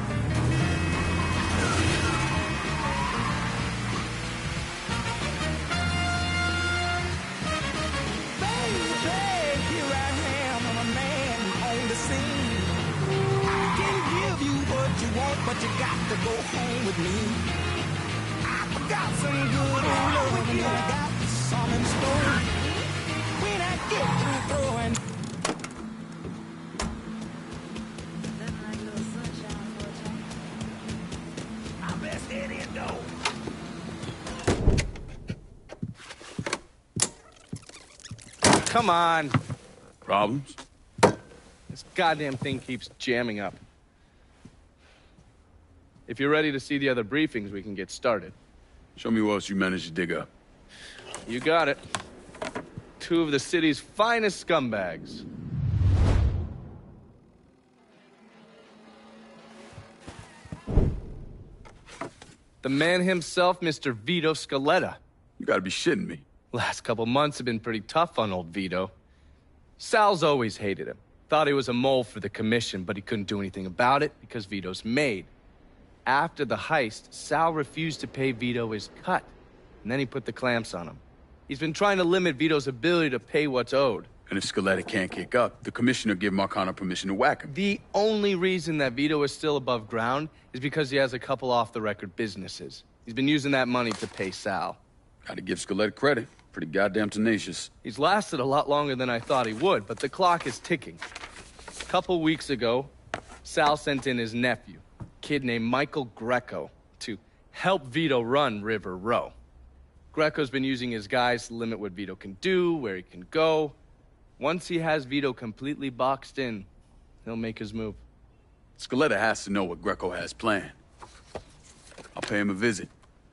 But you got to go home with me. I got some good love and I got some in store. When I get through throwing. Come on. Problems? This goddamn thing keeps jamming up. If you're ready to see the other briefings, we can get started. Show me what else you managed to dig up. You got it. 2 of the city's finest scumbags. The man himself, Mr. Vito Scaletta. You gotta be shitting me. Last couple months have been pretty tough on old Vito. Sal's always hated him. Thought he was a mole for the commission, but he couldn't do anything about it because Vito's made. After the heist, Sal refused to pay Vito his cut, and then he put the clamps on him. He's been trying to limit Vito's ability to pay what's owed. And if Scaletta can't kick up, the commissioner give Marcano permission to whack him. The only reason that Vito is still above ground is because he has a couple off-the-record businesses. He's been using that money to pay Sal. Gotta give Scaletta credit. Pretty goddamn tenacious. He's lasted a lot longer than I thought he would, but the clock is ticking. A couple weeks ago, Sal sent in his nephew, a kid named Michael Greco, to help Vito run River Row. Greco's been using his guys to limit what Vito can do, where he can go. Once he has Vito completely boxed in, he'll make his move. Scaletta has to know what Greco has planned. I'll pay him a visit.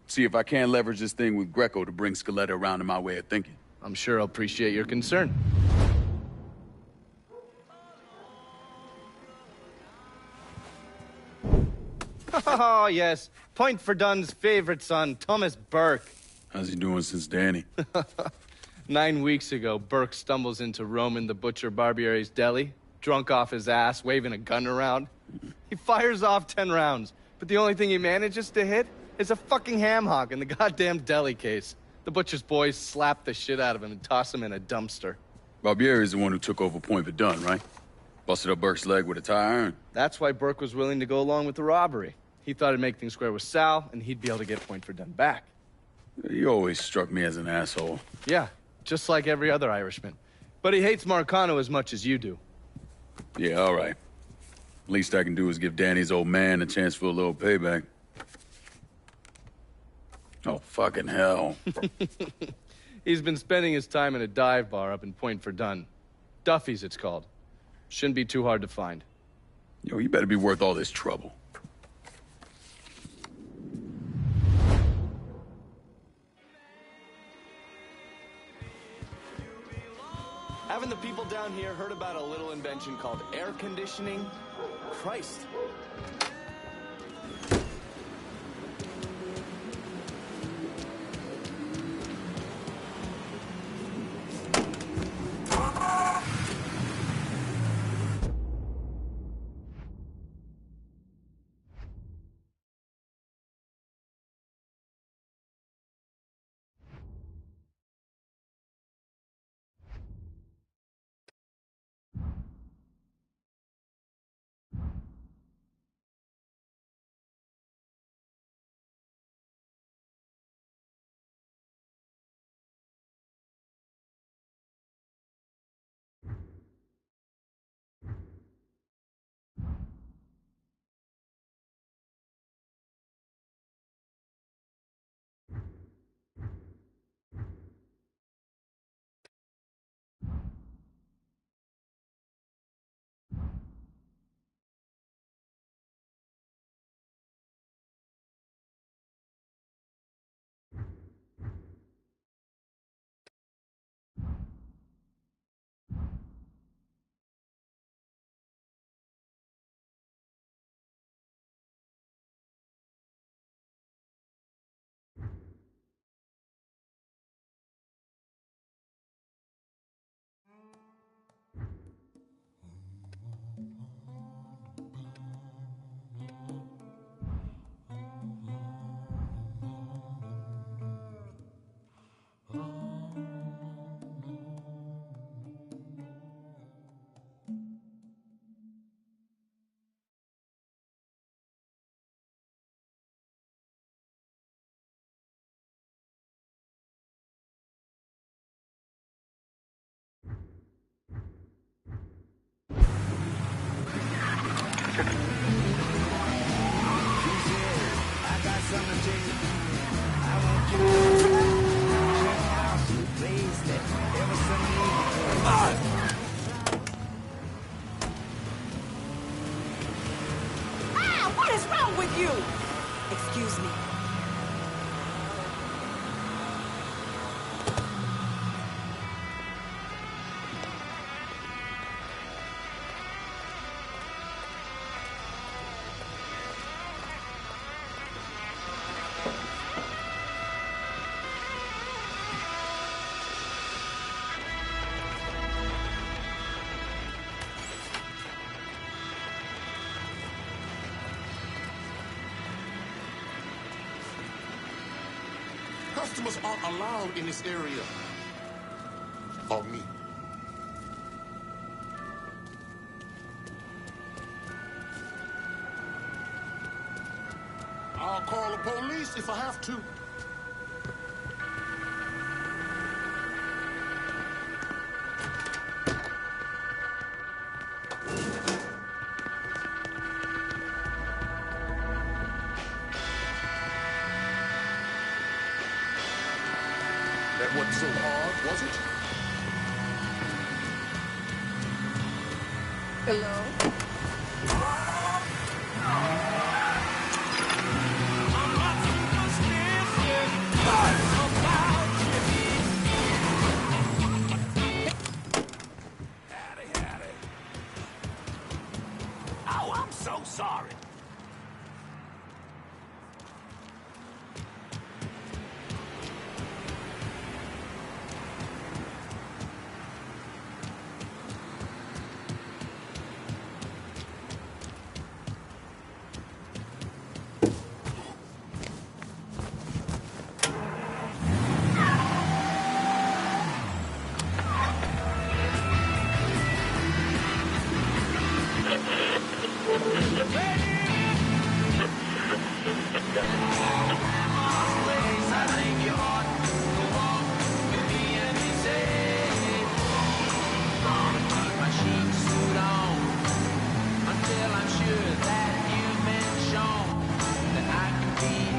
See if I can't leverage this thing with Greco to bring Scaletta around to my way of thinking. I'm sure he'll appreciate your concern. Oh, yes. Point for Dunn's favorite son, Thomas Burke. How's he doing since Danny? 9 weeks ago, Burke stumbles into Roman the Butcher Barbiere's deli, drunk off his ass, waving a gun around. He fires off 10 rounds, but the only thing he manages to hit is a fucking ham hock in the goddamn deli case. The butcher's boys slap the shit out of him and toss him in a dumpster. Barbieri is the one who took over Point Verdun, right? Busted up Burke's leg with a tire iron. That's why Burke was willing to go along with the robbery. He thought it'd make things square with Sal, and he'd be able to get Point Verdun back. You always struck me as an asshole. Yeah, just like every other Irishman. But he hates Marcano as much as you do. Yeah, all right. Least I can do is give Danny's old man a chance for a little payback. Oh, fucking hell. He's been spending his time in a dive bar up in Point Verdun. Duffy's, it's called. Shouldn't be too hard to find. Yo, you better be worth all this trouble. Haven't the people down here heard about a little invention called air conditioning? Christ. Customers aren't allowed in this area. Or me. I'll call the police if I have to. That wasn't so hard, was it? Hello? Oh, I'm so sorry.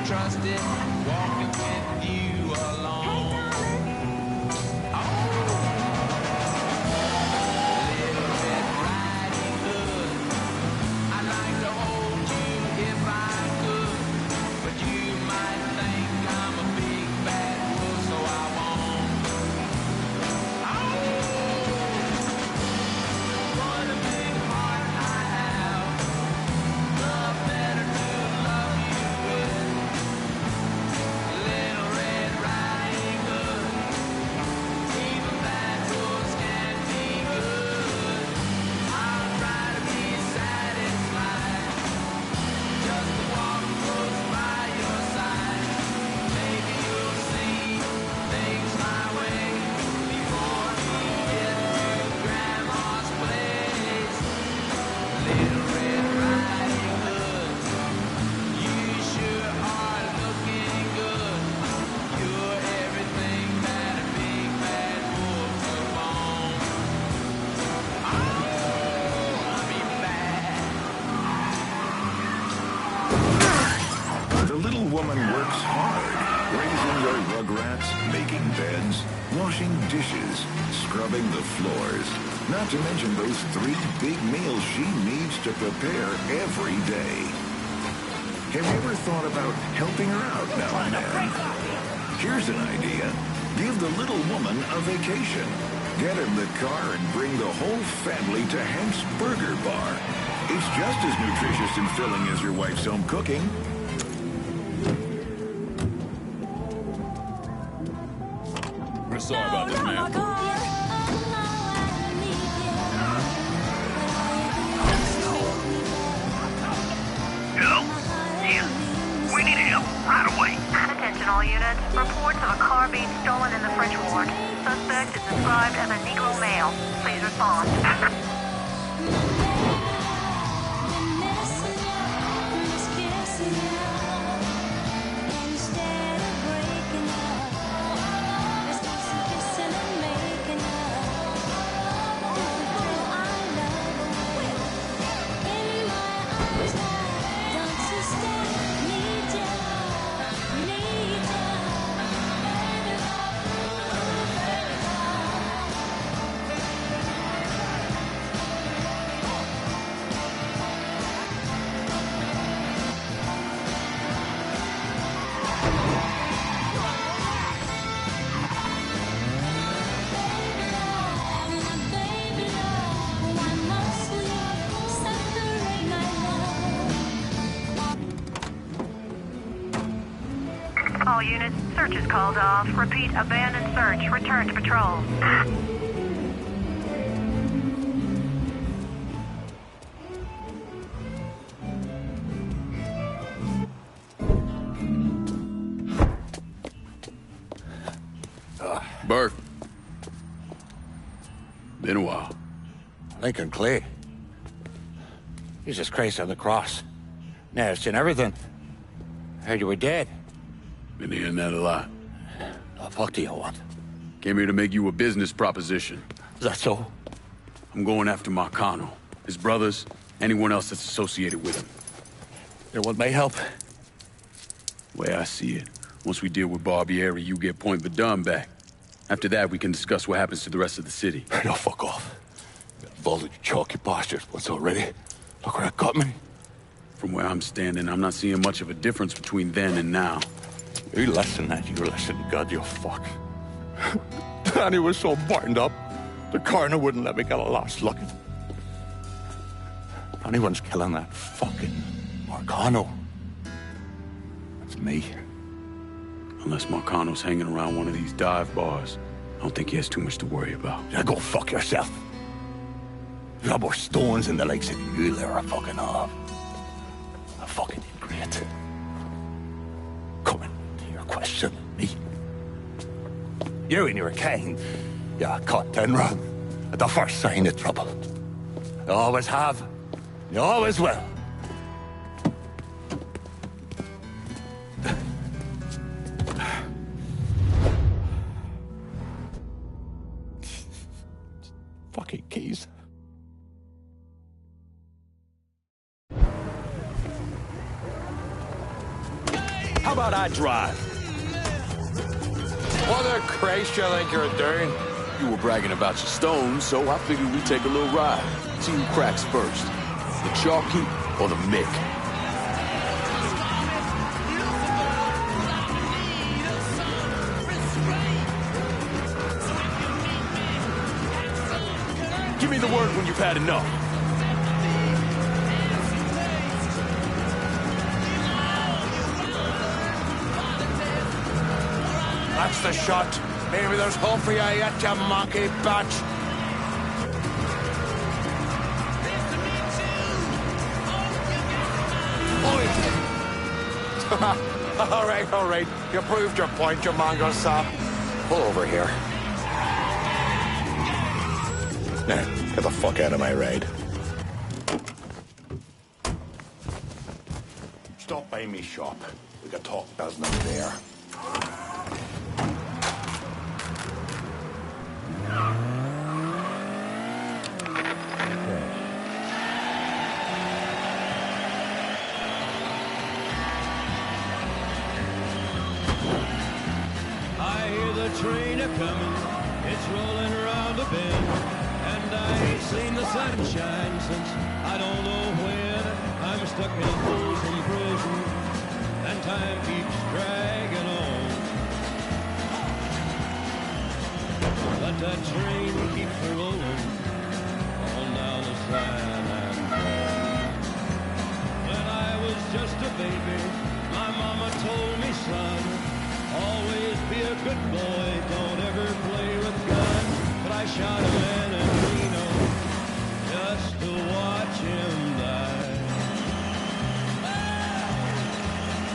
Trusted, walking with you alone. Little Red Riding Hood. I'd like to hold you if I could, but you might think I'm a big bad wolf, so I won't. What a big heart I have. Love better to love you with. Little Red Riding Hood. Even bad wolves can be good. I'll try to be satisfied. Just to walk close by your side. Maybe you'll see things my way before we get to Grandma's place. Little Red Riding Hood, you sure are looking good. You're everything that a big bad wolf could want. I'll be back. The little woman works hard, raising your rugrats, making beds, washing dishes, scrubbing the floors. Not to mention those 3 big meals she needs to prepare every day. Have you ever thought about helping her out now and then? Here's an idea. Give the little woman a vacation. Get in the car and bring the whole family to Hank's Burger Bar. It's just as nutritious and filling as your wife's home cooking. We're sorry about this, man. Hello? Yeah. We need help right away. Attention all units. Reports of a car being stolen in the French Ward. Suspect is described as a Negro male. Please respond. All units, search is called off. Repeat, abandoned search. Return to patrol. Been a while. Lincoln Clay. Jesus Christ on the cross. Now I've seen everything. Heard you were dead. Been hearing that a lot. The fuck do you want? Came here to make you a business proposition. Is that so? I'm going after Marcano, his brothers, anyone else that's associated with him. You want my help? Way I see it, once we deal with Barbieri, you get Point Verdun back. After that, we can discuss what happens to the rest of the city. No, fuck off. Involved in chalky bastards once already. Look where it got me. From where I'm standing, I'm not seeing much of a difference between then and now. You listen, that you listen, God, you fuck. Danny was so burned up, the coroner wouldn't let me get a last look. If anyone's killing that fucking Marcano, that's me. Unless Marcano's hanging around one of these dive bars, I don't think he has too much to worry about. Yeah, go fuck yourself. You got more stones in the lakes than you there are fucking off. A fucking idiot. Coming to your question, me. You and your king, you caught ten wrong at the first sign of trouble. You always have, you always will. Fucking keys. How about I drive? What the Christ you think you're doing? You were bragging about your stones, so I figured we'd take a little ride. See who cracks first. The Chalky or the Mick? Give me the word when you've had enough. That's the shot. Maybe there's hope for you yet, you monkey batch. All right. You proved your point, you mongrel sap. Pull over here. Now, get the fuck out of my ride. Stop by me shop. We can talk business there. I hear the train a-coming, it's rolling around a bend, and I ain't seen the sunshine since I don't know when. I'm stuck in Folsom Prison, and time keeps dragging on. But that train keeps rolling on down the San Andreas. When I was just a baby, my mama told me, son, always be a good boy, don't ever play with guns. But I shot a man in Reno just to watch him die.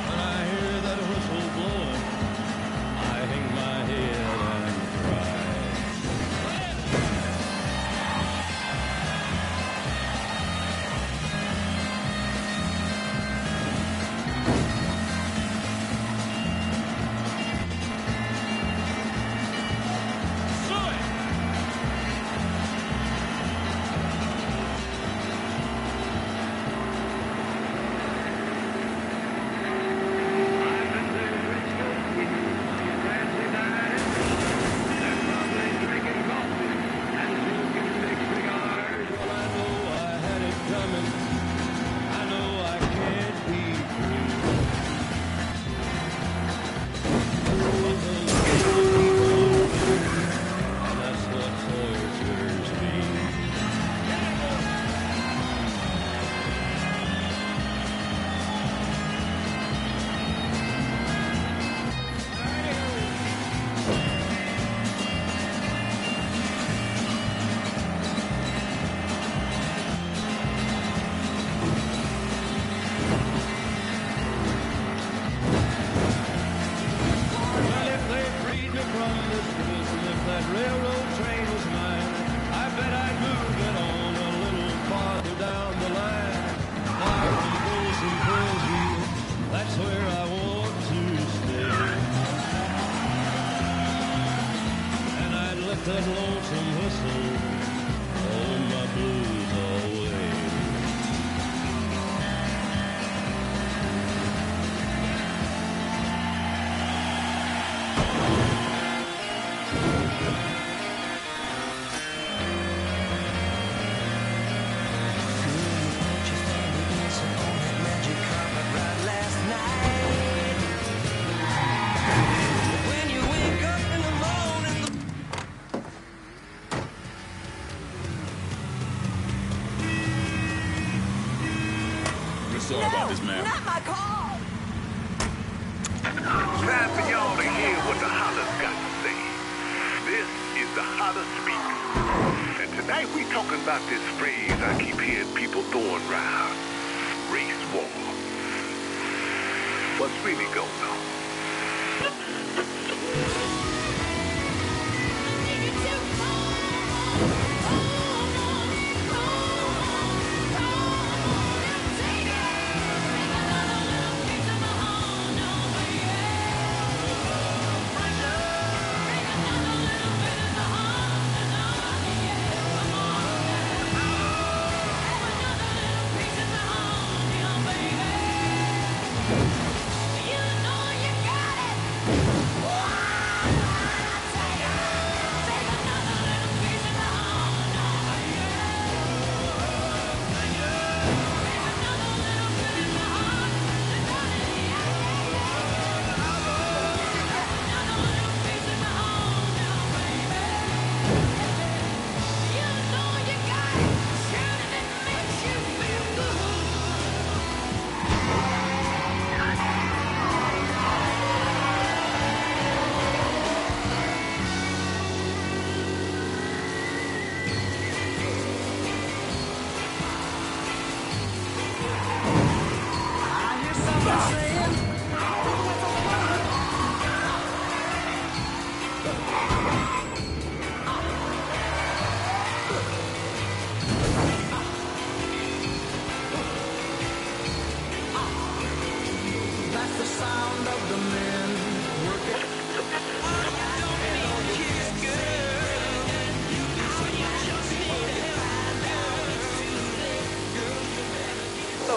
When I hear that whistle blowing, I hang my head and cry. that lonesome whistle, all my blues away. Sorry about this, ma'am. Not my call! Time for y'all to hear what the hollers got to say. This is the holler speaks. And tonight we talking about this phrase I keep hearing people throwing around. Race war. What's really going on?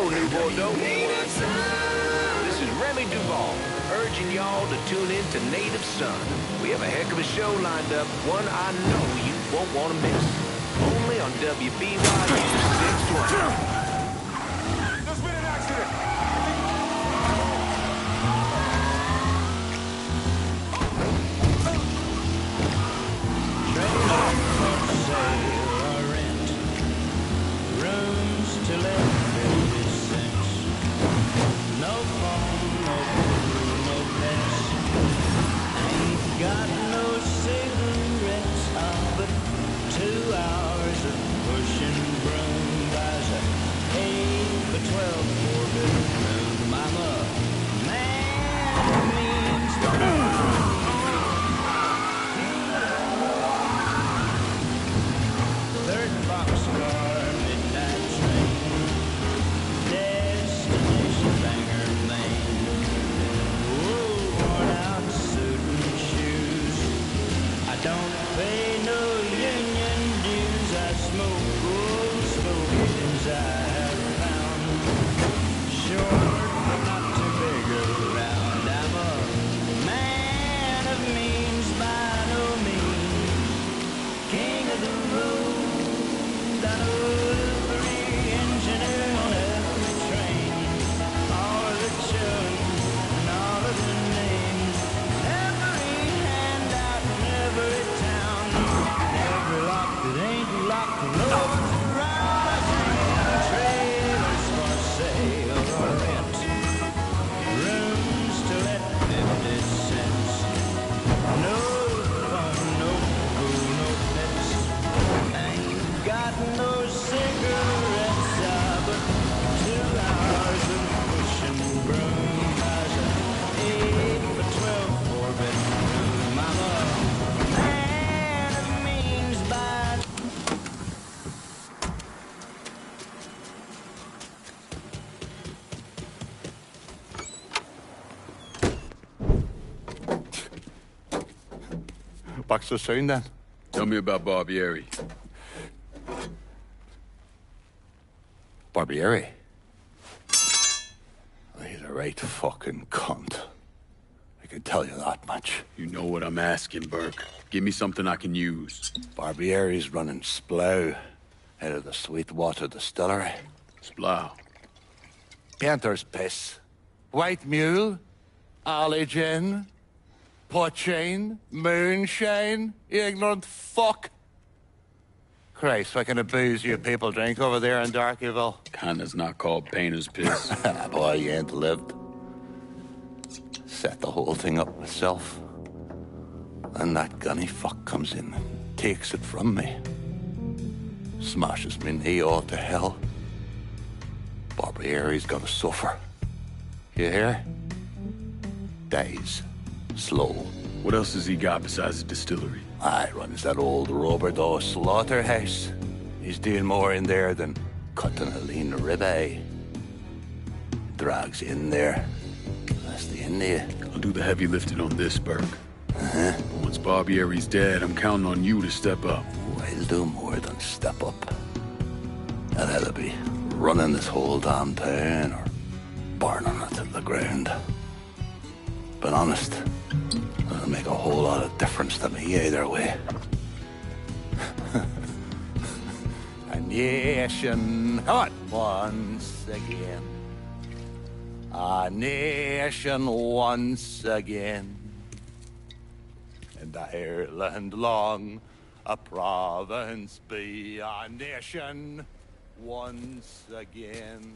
New Bordeaux. This is Remy Duval, urging y'all to tune in to Native Son. We have a heck of a show lined up, one I know you won't want to miss. Only on WBYU 620. There's been an accident. Rooms to let no phone, no food, no pets. Ain't got no cigarettes, but 2 hours of pushing broom buys a 8 by 12 4-bedroom. I'm a man who means the third boxcar, midnight train. Destination Bangor, Maine. Whoa, worn out suit and shoes. I don't pay no union dues. I smoke old stogies I have found. Short, but not too big around. I'm a man of means by no means. King of the road. I know every engineer on every train. All of the children and all of the names. Every handout in every town. Every lock that ain't locked. No one's around. I sing trailers for sale or rent. Rooms to let 50 cents. No phone, no food, no pets. Ain't got no cigarettes, but 2 hours of pushing broom buys a 8 by 12 4-bedroom. I'm a man of means by Back so soon then. Tell me about Barbieri. Barbieri? He's a right fucking cunt. I can tell you that much. You know what I'm asking, Burke. Give me something I can use. Barbieri's running Splow out of the Sweetwater Distillery. Splow? Painter's piss. White mule. Alley gin. Poachine. Moonshine. You ignorant fuck. Christ, what kind of booze you people drink over there in Darkyville? Kinda's not called painter's piss. Boy, you ain't lived. Set the whole thing up myself. And that gunny fuck comes in and takes it from me. Smashes me knee all to hell. Barbieri's gonna suffer. You hear? Dies. Slow. What else has he got besides the distillery? I runs that old Robert O. slaughterhouse. He's doing more in there than cutting a lean ribeye. Drags in there. That's the end of you. I'll do the heavy lifting on this, Burke. Once Barbieri's dead, I'm counting on you to step up. I'll do more than step up. I'll either be running this whole damn town or burning it to the ground. But honest, it'll make a whole lot of difference to me either way. A nation, come on, once again. A nation once again. And Ireland long, a province be a nation once again.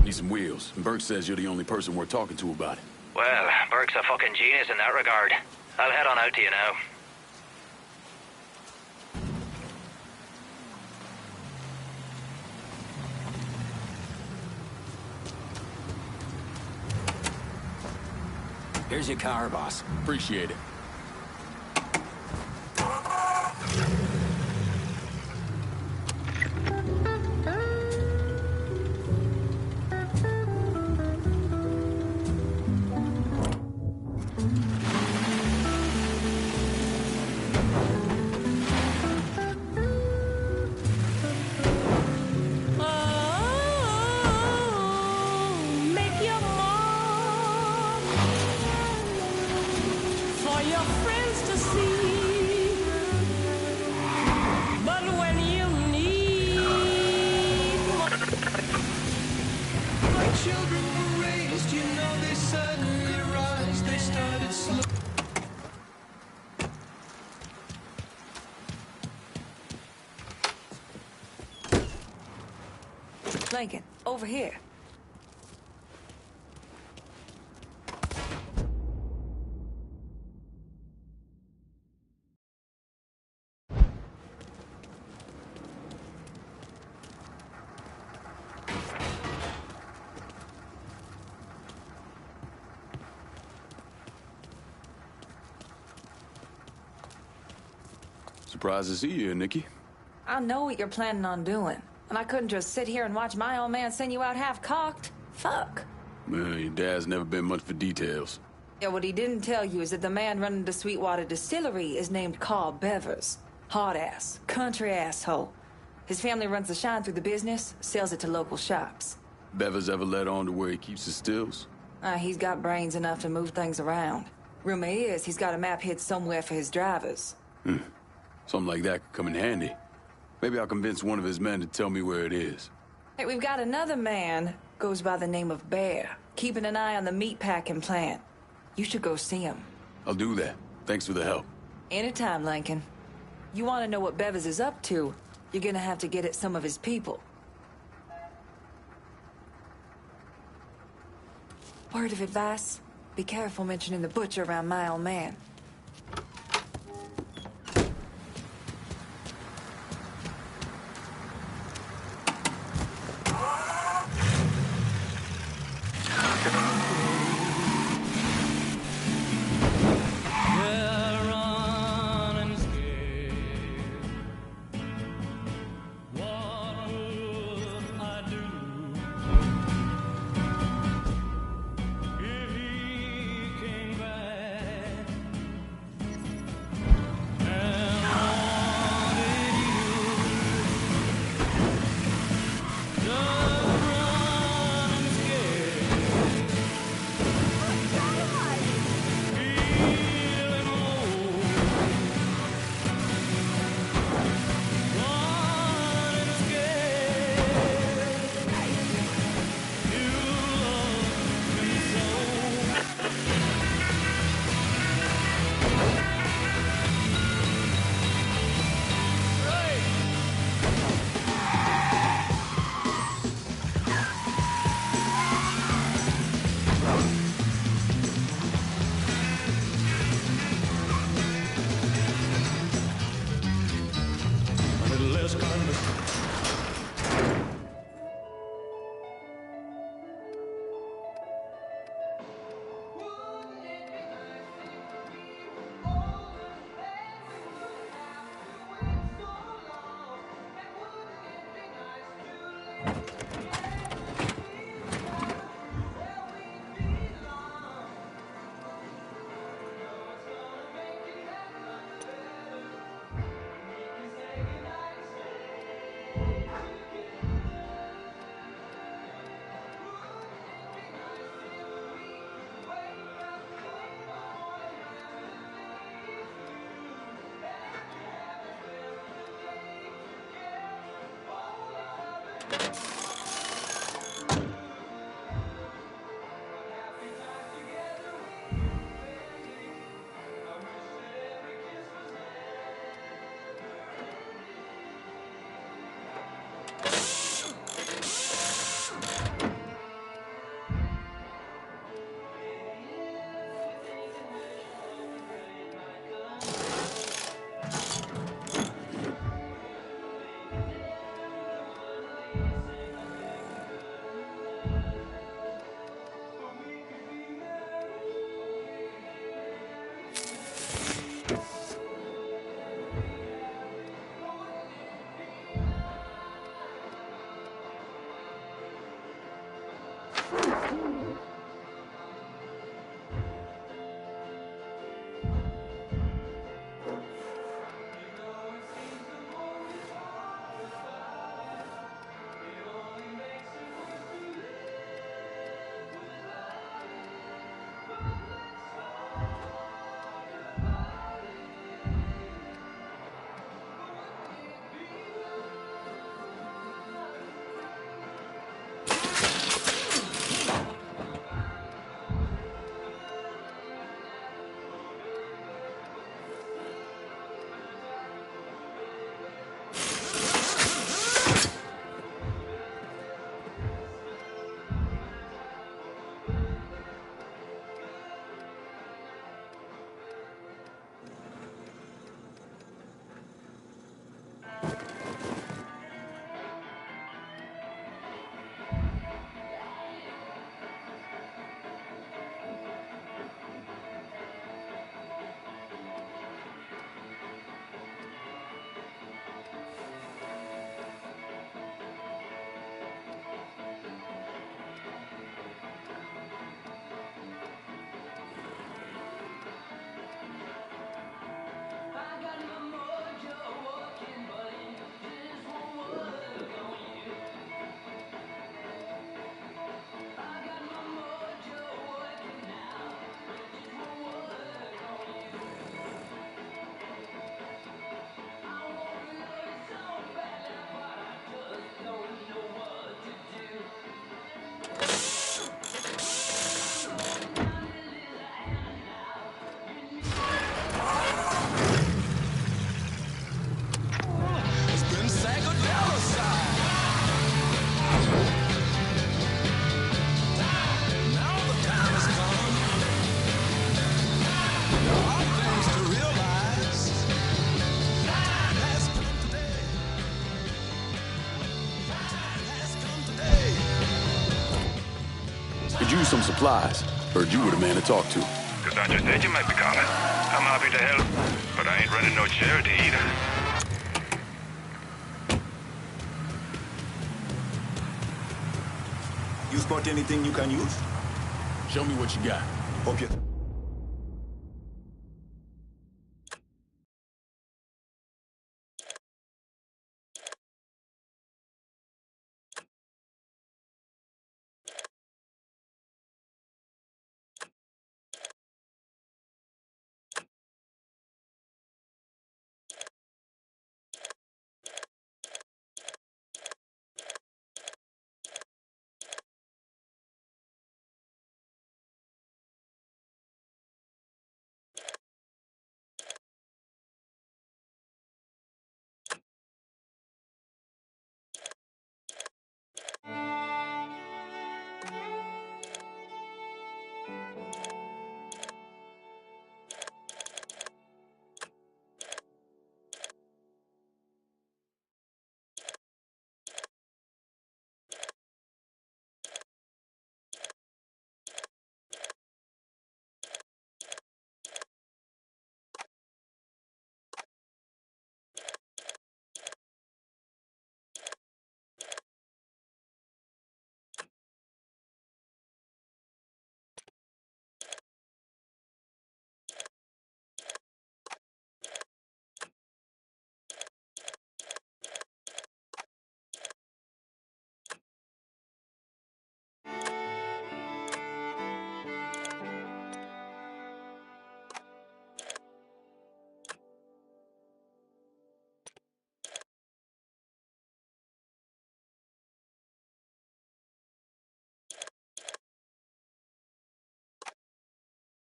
Need some wheels. And Burke says you're the only person we're talking to about it. Well, Burke's a fucking genius in that regard. I'll head on out to you now. Here's your car, boss. Appreciate it. Lincoln, over here. Surprised to see you here, Nikki. I know what you're planning on doing, and I couldn't just sit here and watch my old man send you out half-cocked. Fuck. Well, your dad's never been much for details. Yeah, what he didn't tell you is that the man running the Sweetwater Distillery is named Carl Bevers. Hard-ass, country asshole. His family runs the shine through the business, sells it to local shops. Bevers ever let on to where he keeps his stills? He's got brains enough to move things around. Rumor is he's got a map hid somewhere for his drivers. Something like that could come in handy. Maybe I'll convince one of his men to tell me where it is. Hey, we've got another man, goes by the name of Bear, keeping an eye on the meatpacking plant. You should go see him. I'll do that. Thanks for the help. Anytime, Lincoln. You want to know what Bevers is up to, you're gonna have to get at some of his people. Word of advice, be careful mentioning the butcher around my old man. Could use some supplies. Heard you were the man to talk to. Cassandra said you might be calling. I'm happy to help, but I ain't running no charity either. You spot anything you can use? Show me what you got. Okay.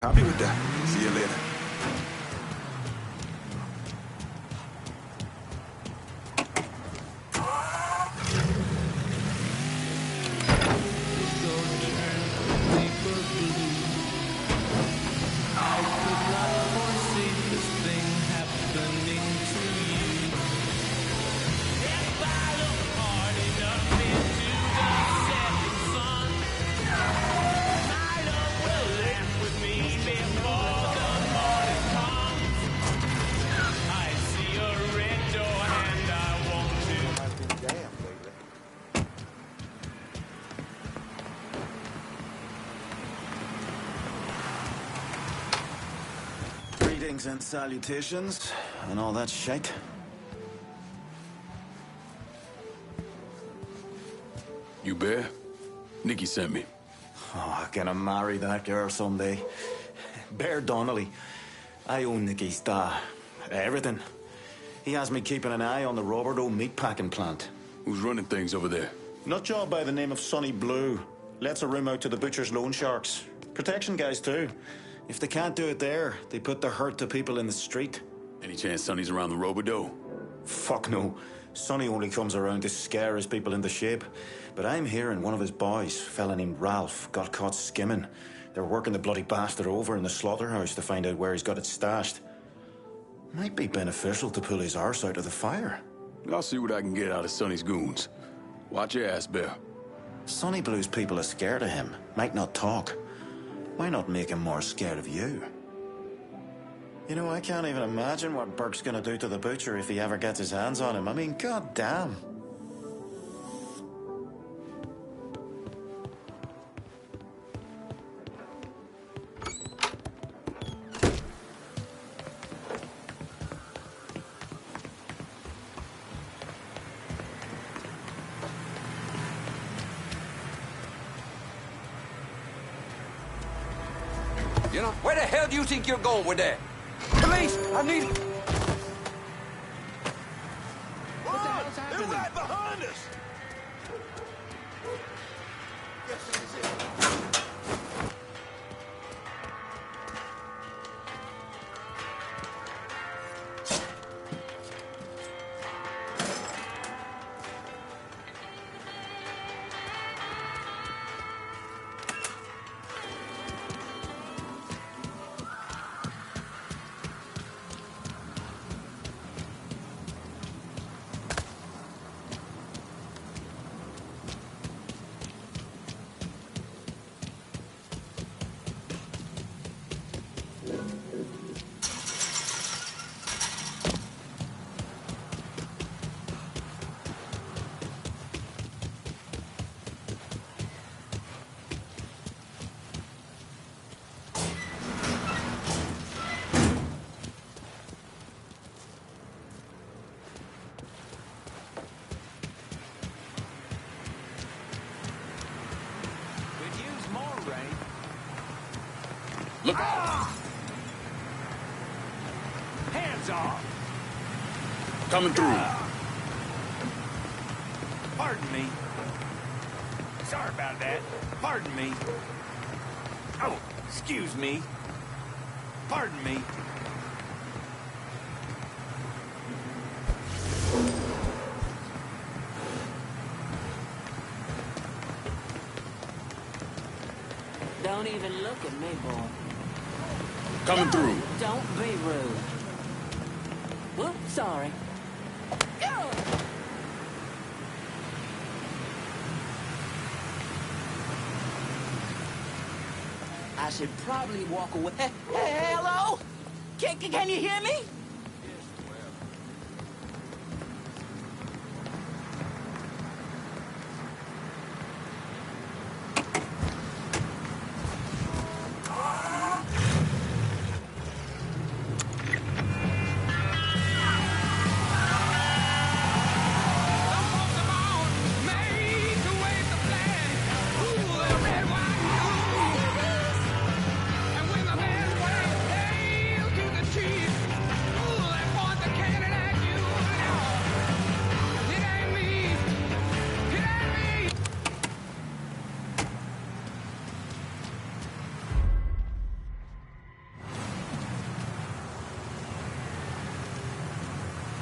Happy with that. See you later. Greetings and salutations, and all that shite. You Bear? Nikki sent me. Oh, I'm gonna marry that girl someday. Bear Donnelly. I own Nicky's everything. He has me keeping an eye on the Roberto meatpacking plant. Who's running things over there? Nutjob by the name of Sonny Blue. Lets a room out to the butcher's loan sharks. Protection guys, too. If they can't do it there, they put the hurt to people in the street. Any chance Sonny's around the Robidoux? Fuck no. Sonny only comes around to scare his people into shape. But I'm hearing one of his boys, a fella named Ralph, got caught skimming. They're working the bloody bastard over in the slaughterhouse to find out where he's got it stashed. Might be beneficial to pull his arse out of the fire. I'll see what I can get out of Sonny's goons. Watch your ass, Bear. Sonny Blue's people are scared of him. Might not talk. Why not make him more scared of you? You know, I can't even imagine what Burke's gonna do to the butcher if he ever gets his hands on him. I mean, goddamn. You know, where the hell do you think you're going with that? Police! I need... What the hell's happening? They're right behind us! Yes, this is it. Look out! Hands off! Coming through. Pardon me. Sorry about that. Pardon me. Oh, excuse me. Pardon me. Don't even look at me, boy. Coming through. Don't be rude. Whoops, sorry. I should probably walk away. Hey, hello? Can you hear me?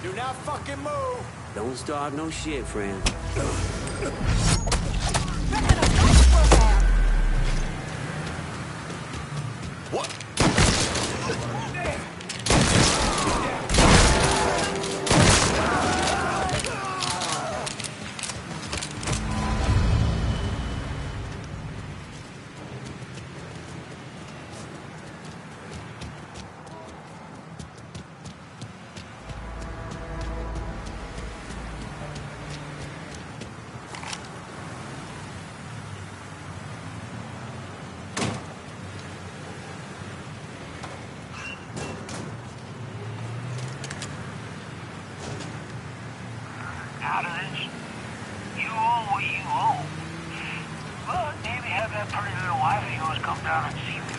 Do not fucking move! Don't start no shit, friend. What? Out of this, you owe what you owe. But maybe have that pretty little wife of yours come down and see me.